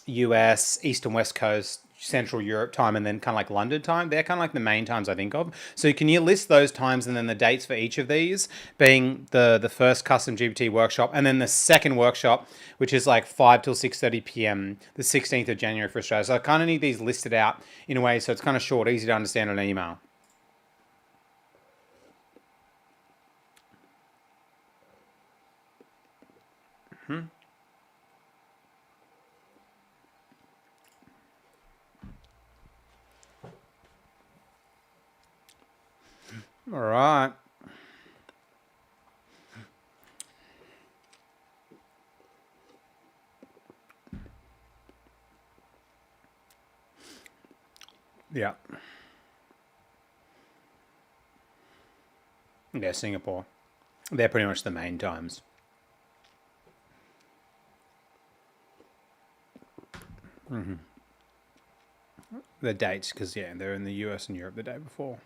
US, East and West Coast, Central Europe time, and then kind of like London time. They're kind of like the main times I think of. So can you list those times and then the dates for each of these, being the first custom GPT workshop, and then the second workshop, which is like 5 till 6:30 p.m. the 16th of January for Australia. So I kind of need these listed out in a way so it's kind of short, easy to understand on an email. All right. Yeah. Yeah, Singapore. They're pretty much the main times. The dates, because yeah, they're in the US and Europe the day before.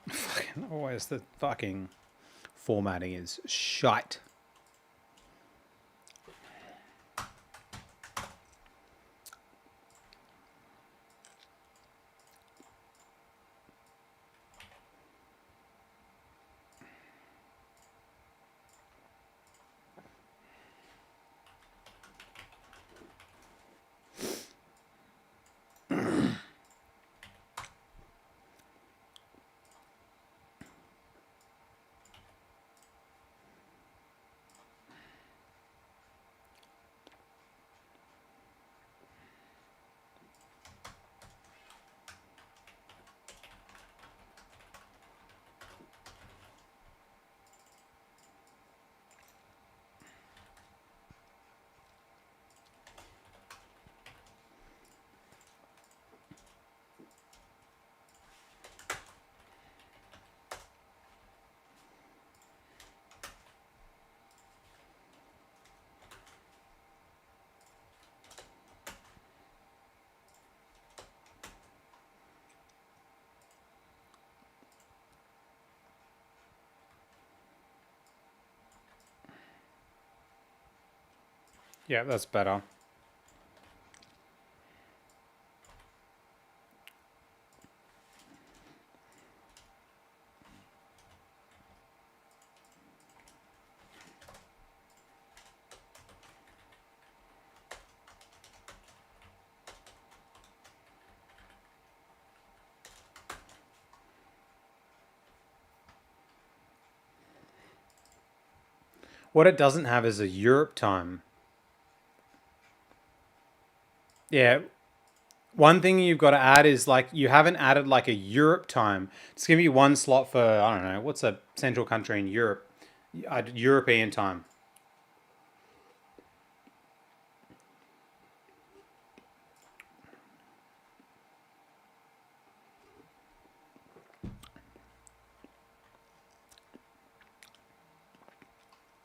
Fucking always the fucking formatting is shite. Yeah, that's better. What it doesn't have is a Europe time. Yeah. One thing you've got to add is like you haven't added like a Europe time. It's gonna be one slot for I don't know what's a central country in Europe, European time.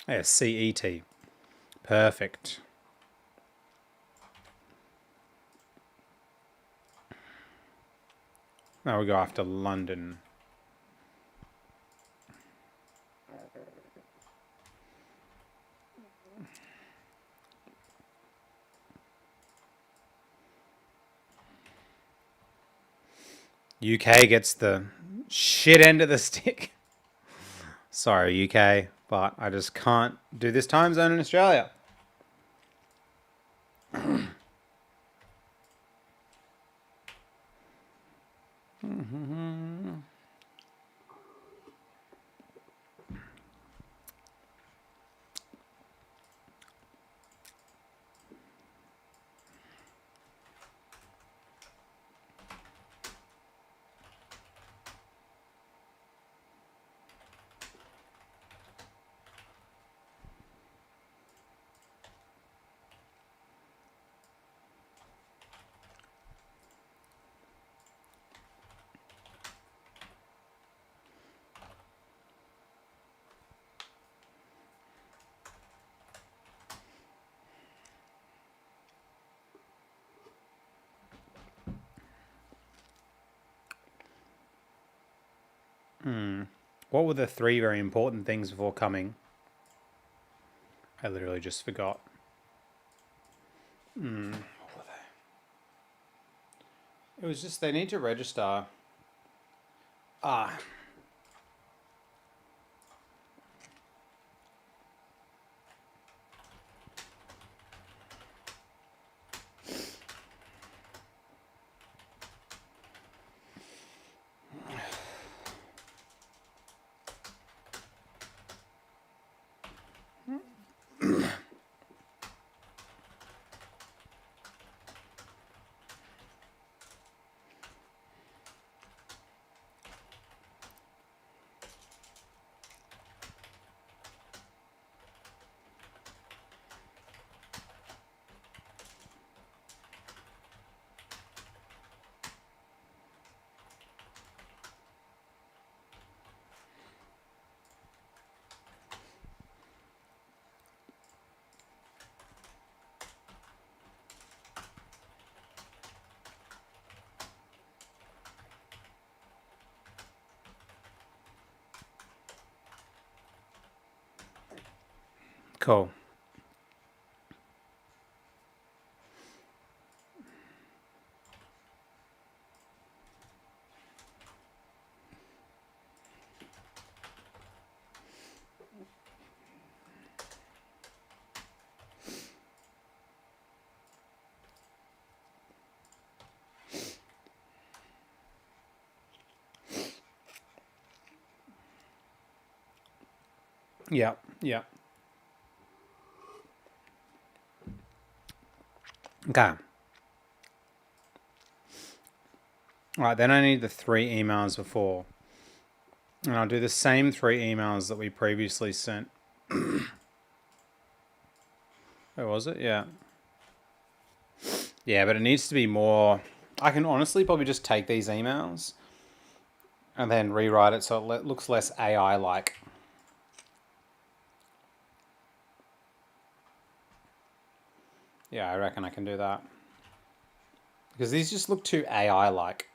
Yeah, CET. Perfect. Now we go after London. UK gets the shit end of the stick. Sorry, UK, but I just can't do this time zone in Australia. What were the 3 very important things before coming? I literally just forgot. What were they? It was just they need to register. Ah. Cool. Yeah, yeah. Okay. All right, then I need the 3 emails before. And I'll do the same 3 emails that we previously sent. Where was it? Yeah. Yeah, but it needs to be more... I can honestly probably just take these emails and then rewrite it so it looks less AI-like. Yeah, I reckon I can do that. Because these just look too AI-like.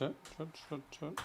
Chut.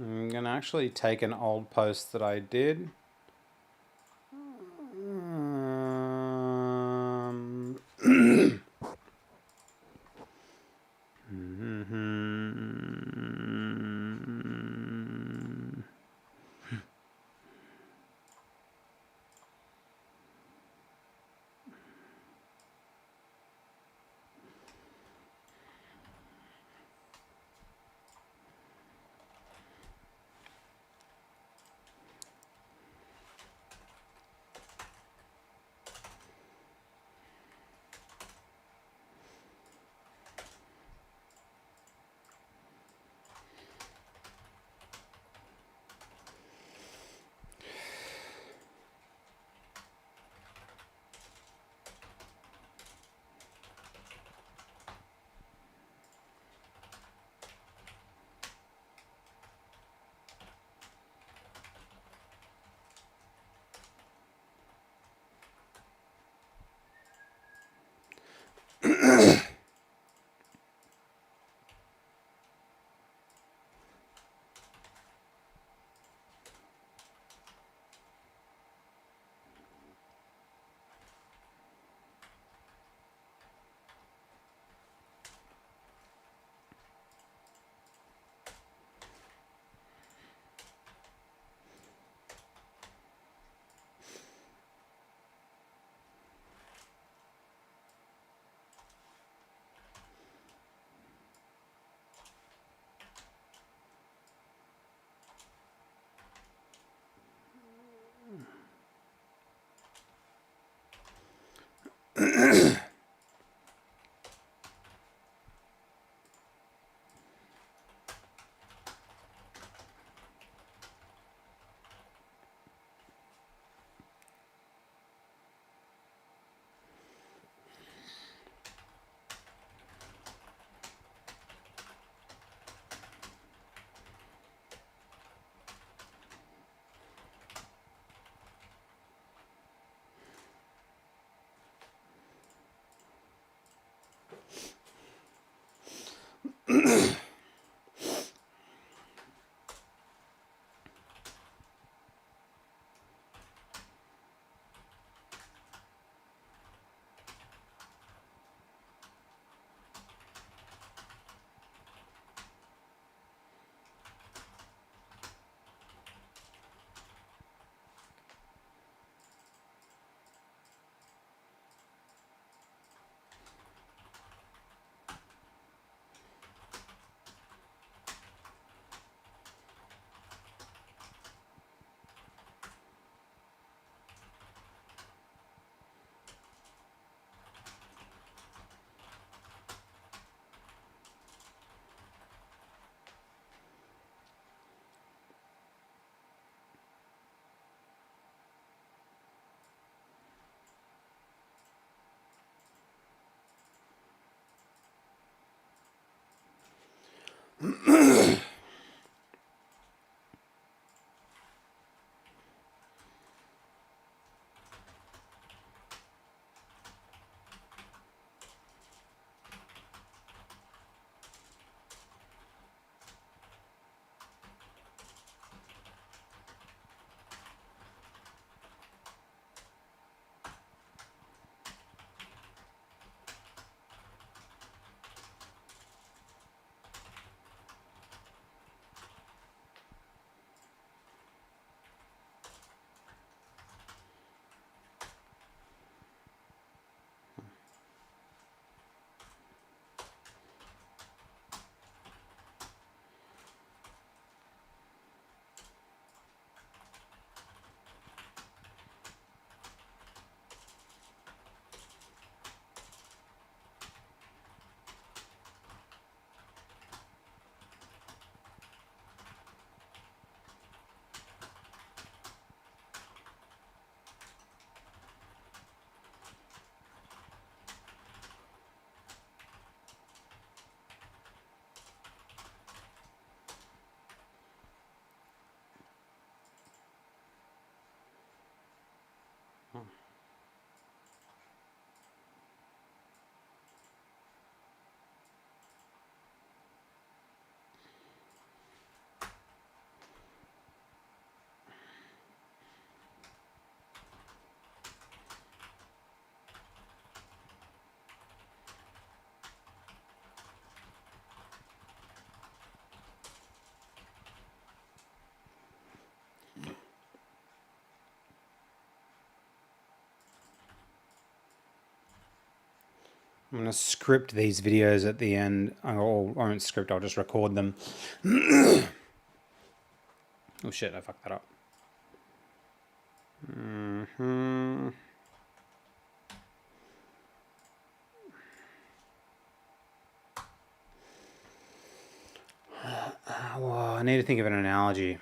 I'm going to actually take an old post that I did. I'm going to script these videos at the end. I won't script, I'll just record them. Oh shit, I fucked that up. Well, I need to think of an analogy.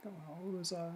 How old was I?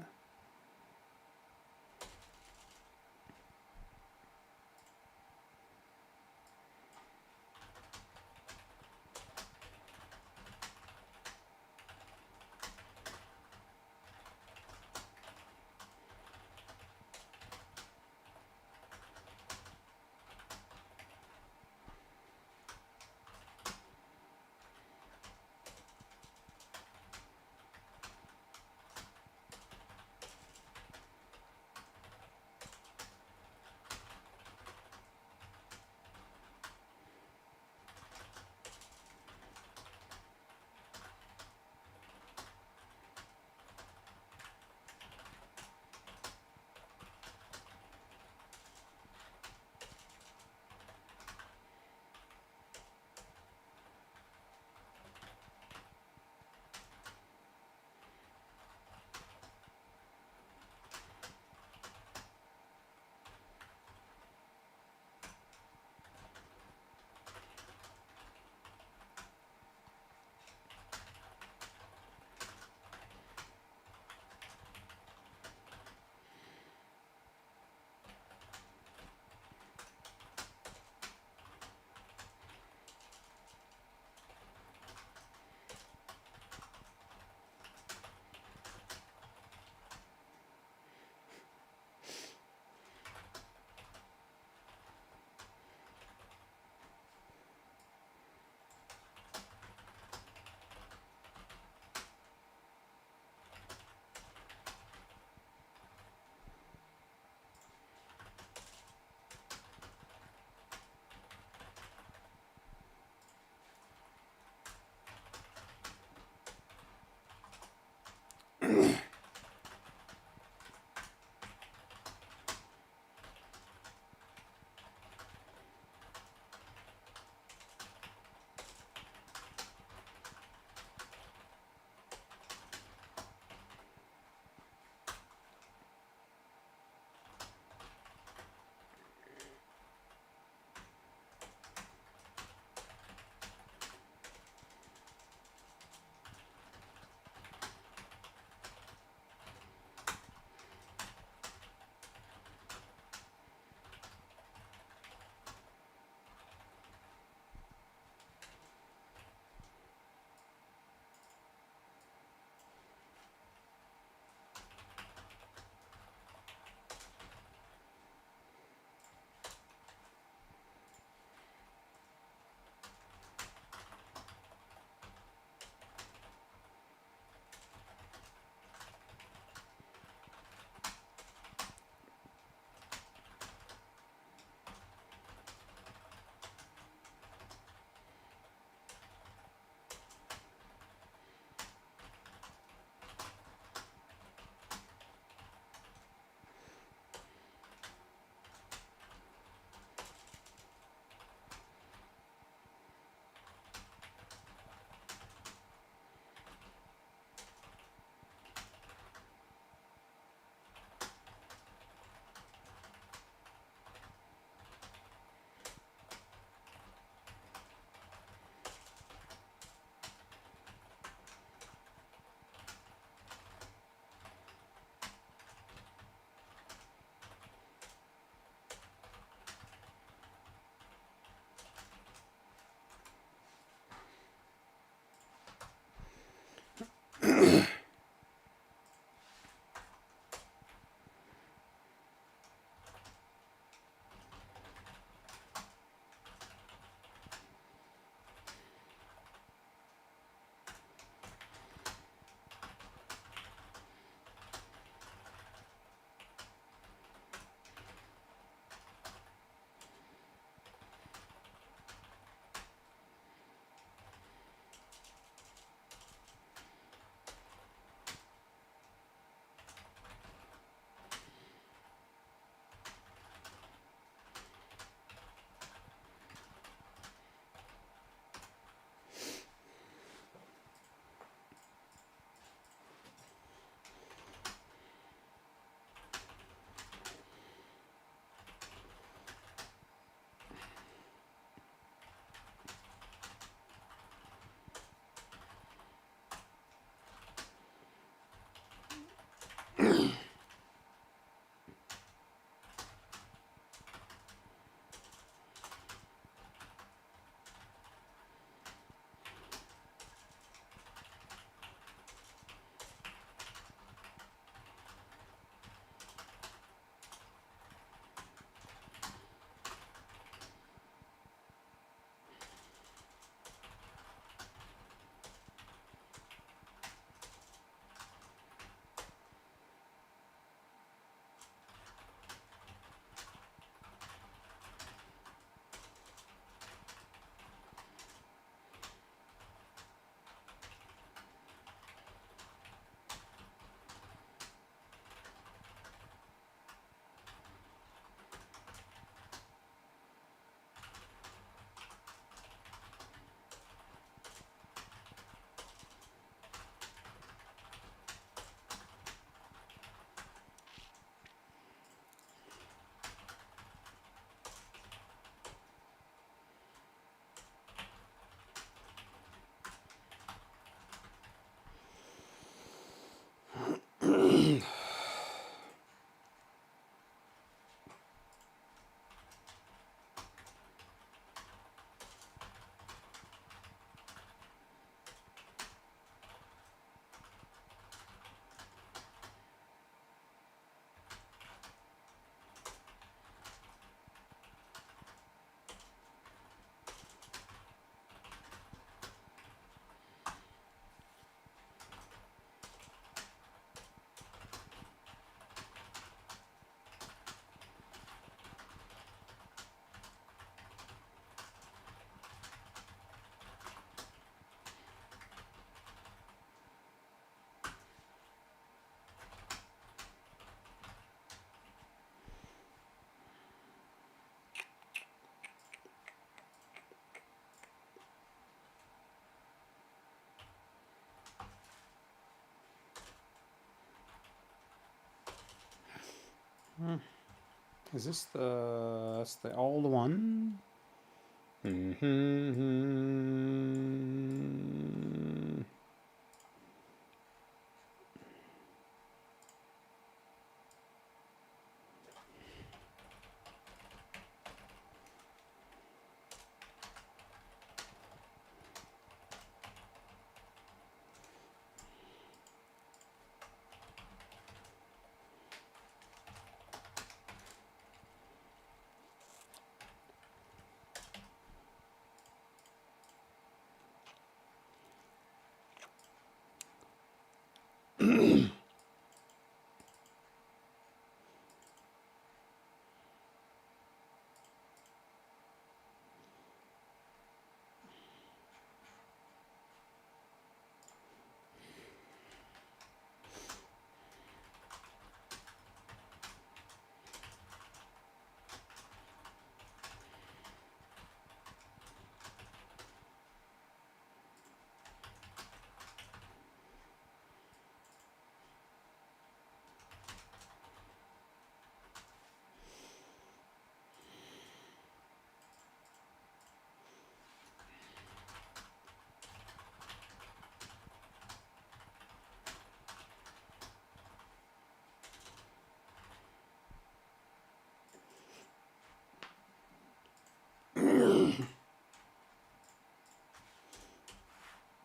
Is this that's the old one?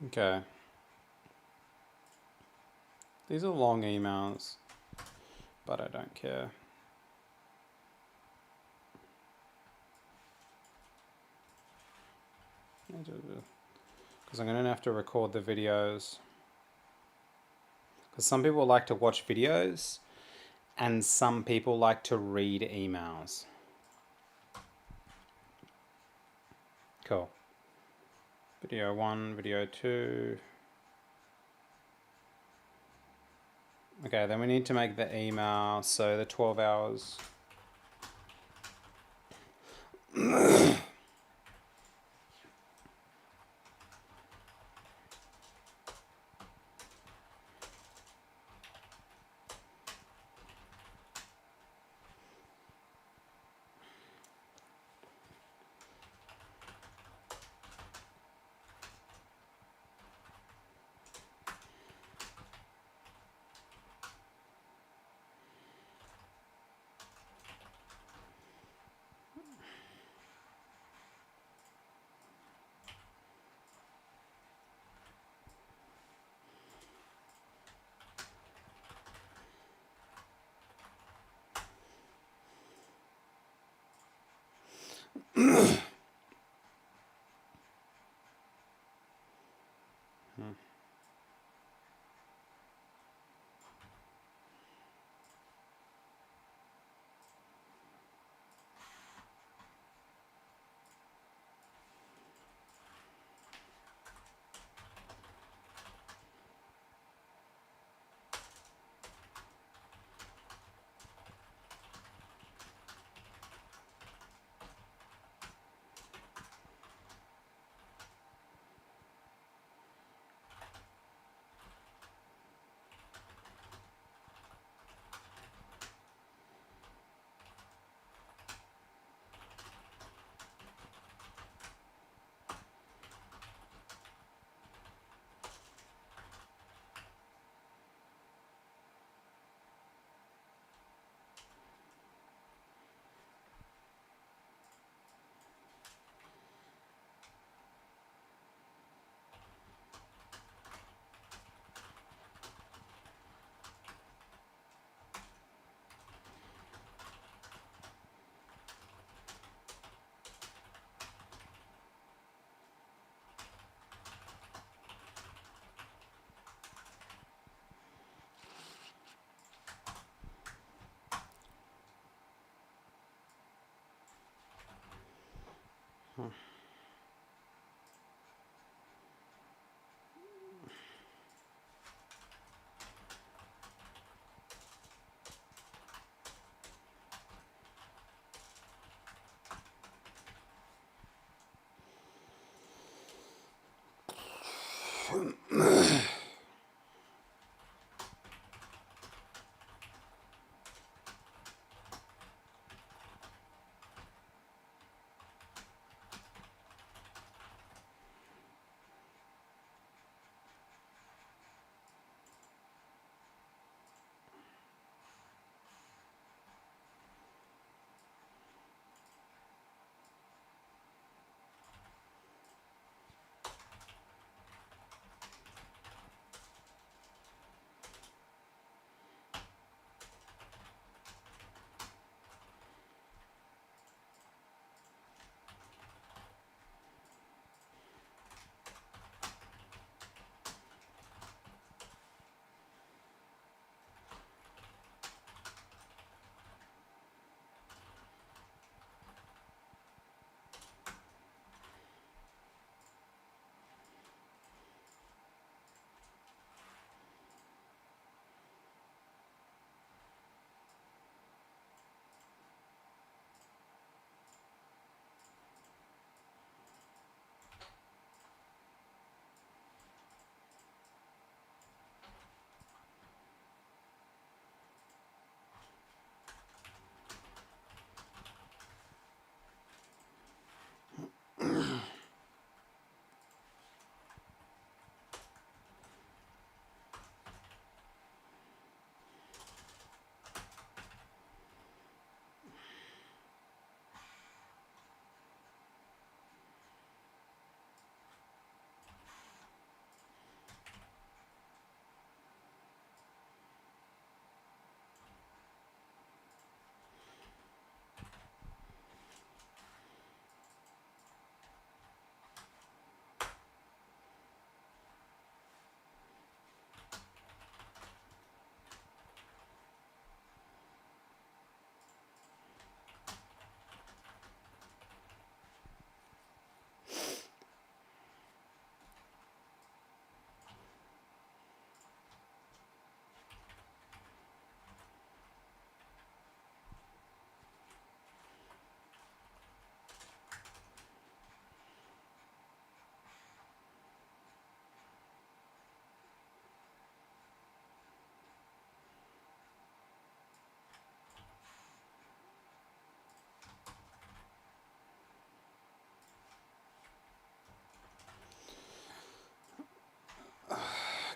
Okay. These are long emails, but I don't care. Because I'm going to have to record the videos. Because some people like to watch videos and some people like to read emails. Cool. Video 1, video 2. Okay, then we need to make the email, so the 12 hours.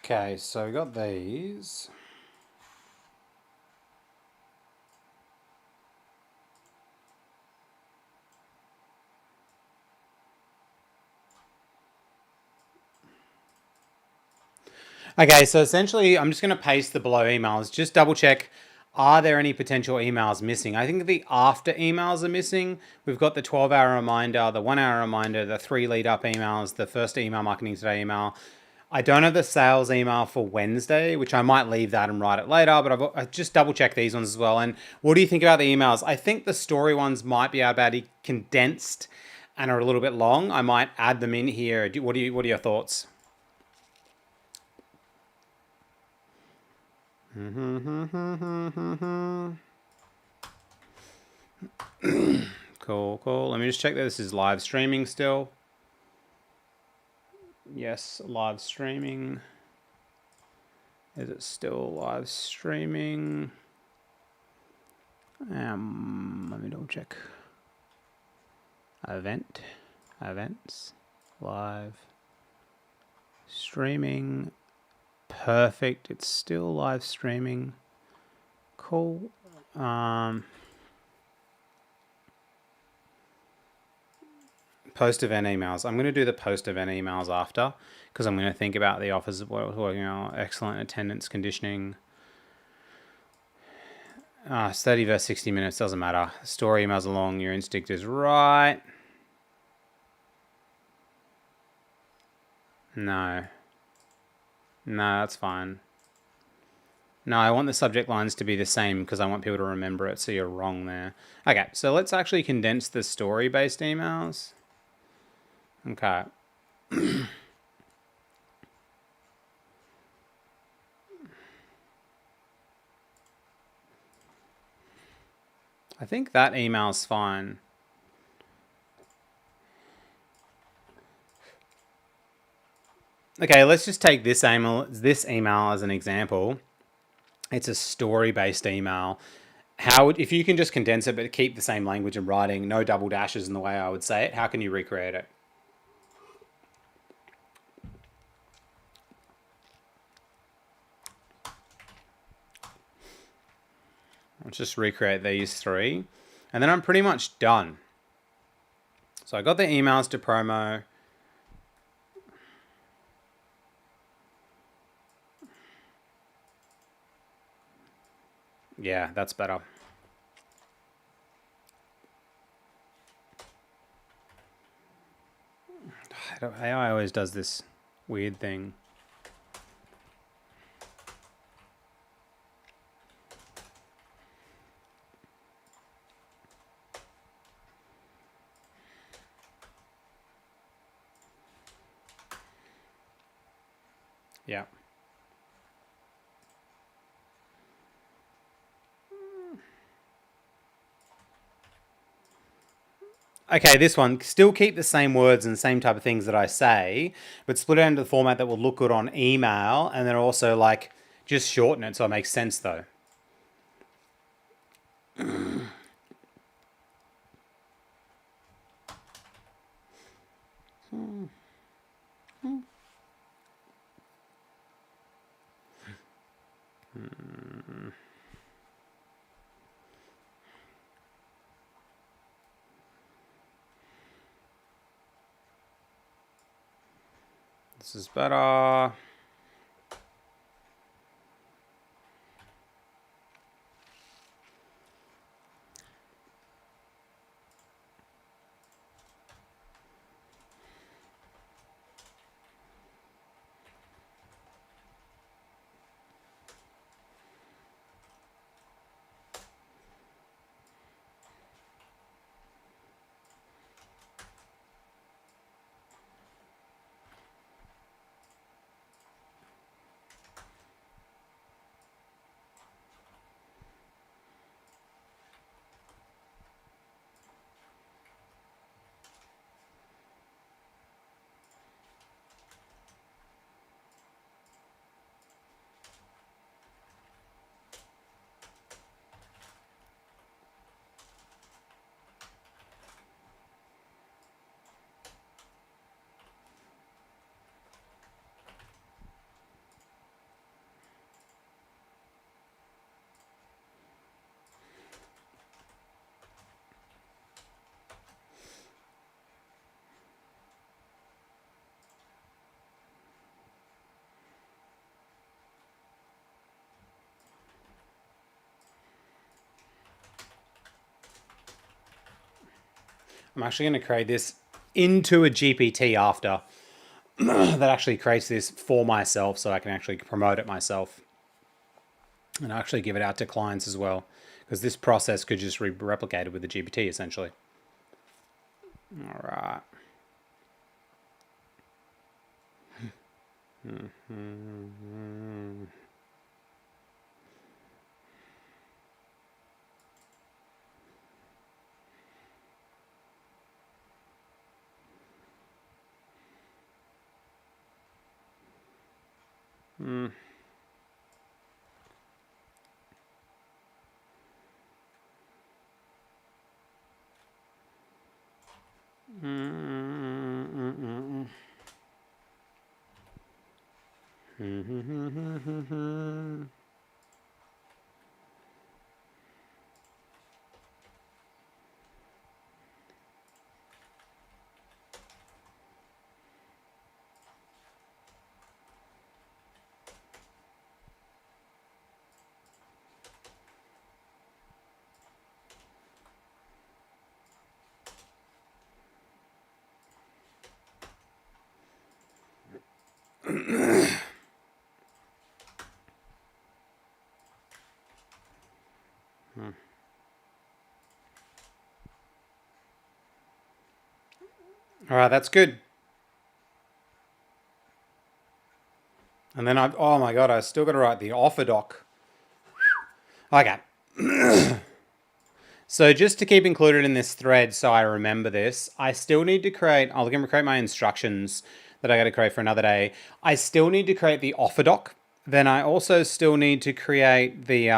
Okay, so we got these. Okay, so essentially I'm just going to paste the below emails. Just double check, are there any potential emails missing? I think the after emails are missing. We've got the 12-hour reminder, the 1-hour reminder, the 3 lead up emails, the first email marketing today email. I don't have the sales email for Wednesday, which I might leave that and write it later, but I just double check these ones as well. And what do you think about the emails? I think the story ones might be about condensed and are a little bit long. I might add them in here. What are your thoughts? Cool, cool. Let me just check that this is live streaming still. Yes, live streaming. Is it still live streaming? Let me double check. Events, live streaming. Perfect. It's still live streaming. Cool. Post event emails. I'm going to do the post event emails after because I'm going to think about the offers of what I was working on. Excellent attendance conditioning. 30 versus 60 minutes doesn't matter. Story emails along. Your instinct is right. No, that's fine. No, I want the subject lines to be the same because I want people to remember it, so you're wrong there. Okay, so let's actually condense the story-based emails. Okay. I think that email's fine. Okay, let's just take this email as an example. It's a story-based email. If you can just condense it but keep the same language and writing, no double dashes in the way I would say it, how can you recreate it? Let's just recreate these 3. And then I'm pretty much done. So I got the emails to promo. Yeah, that's better. AI always does this weird thing. Yeah. Okay, this one, still keep the same words and the same type of things that I say, but split it into the format that will look good on email, and then also like just shorten it so it makes sense though. This is better. I'm actually going to create this into a GPT after that actually creates this for myself so I can actually promote it myself and actually give it out to clients as well, because this process could just be replicated with the GPT essentially. All right. All right, that's good. And then oh my God, I still got to write the offer doc. Okay. So just to keep included in this thread so I remember this, I still need to create, I'm going to create my instructions that I got to create for another day. I still need to create the offer doc. Then I also still need to create the 2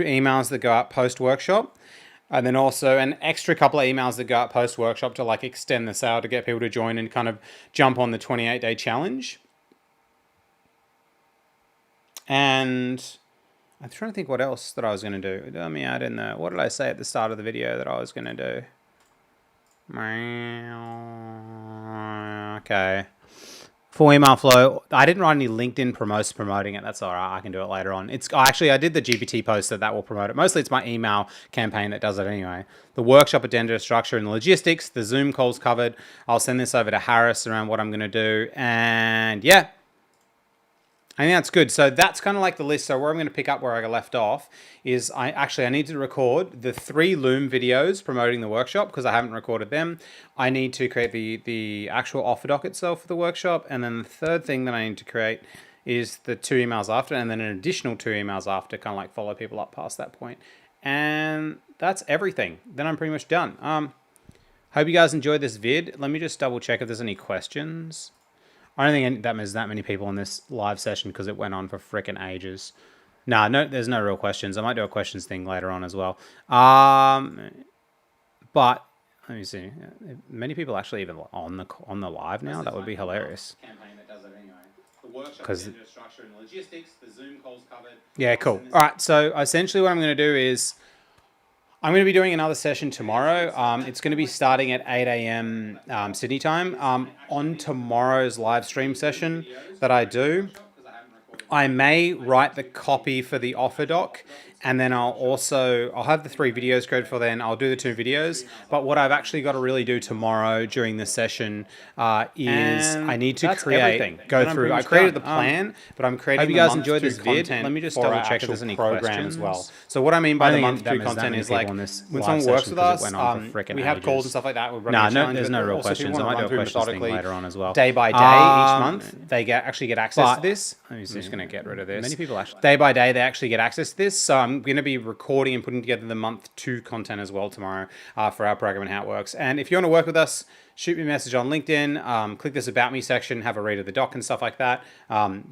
emails that go out post-workshop. And then also an extra couple of emails that go out post-workshop to like extend the sale to get people to join and kind of jump on the 28-day challenge. And I'm trying to think what else that I was going to do. Let me add in the, what did I say at the start of the video that I was going to do? Okay. Full email flow. I didn't write any LinkedIn promoting it. That's all right. I can do it later on. I did the GPT post that will promote it. Mostly it's my email campaign that does it anyway. The workshop agenda structure and logistics, the Zoom calls covered. I'll send this over to Harris around what I'm going to do. And yeah, I think that's good. So that's kind of like the list. So where I'm going to pick up where I left off is I need to record the 3 Loom videos promoting the workshop because I haven't recorded them. I need to create the actual offer doc itself for the workshop. And then the third thing that I need to create is the 2 emails after, and then an additional 2 emails after, kind of like follow people up past that point. And that's everything. Then I'm pretty much done. Hope you guys enjoyed this vid. Let me just double check if there's any questions. I don't think there's that many people in this live session because it went on for frickin' ages. No, there's no real questions. I might do a questions thing later on as well. But let me see. Many people actually even on the live now. That would be hilarious. Campaign that does it anyway. The workshop structure and logistics, the Zoom calls covered. Yeah, cool. All right. So essentially, what I'm going to do is I'm going to be doing another session tomorrow. It's going to be starting at 8 a.m. Sydney time. On tomorrow's live stream session that I do, I may write the copy for the offer doc, and then I'll have the 3 videos created for then. I'll do the 2 videos. But what I've actually got to really do tomorrow during the session is I need to go through. I created the plan, but I'm creating. Hope you guys enjoyed this vid. Let me just double check if there's any program as well. So what I mean by the month 2 content is like when someone works with us, we have calls and stuff like that. There's no real questions. I might do a questions thing later on as well. Day by day, each month, they actually get access to this. I'm just going to get rid of this. Many people actually day by day they actually get access to this. So I'm going to be recording and putting together the month 2 content as well tomorrow for our program and how it works. And if you want to work with us, shoot me a message on LinkedIn. Click this About Me section, have a read of the doc and stuff like that.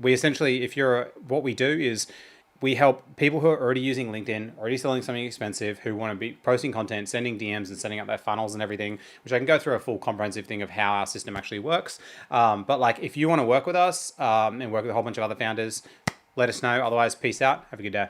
We essentially, what we do is we help people who are already using LinkedIn, already selling something expensive, who want to be posting content, sending DMs and setting up their funnels and everything, which I can go through a full comprehensive thing of how our system actually works. But like, if you want to work with us and work with a whole bunch of other founders, let us know. Otherwise, peace out. Have a good day.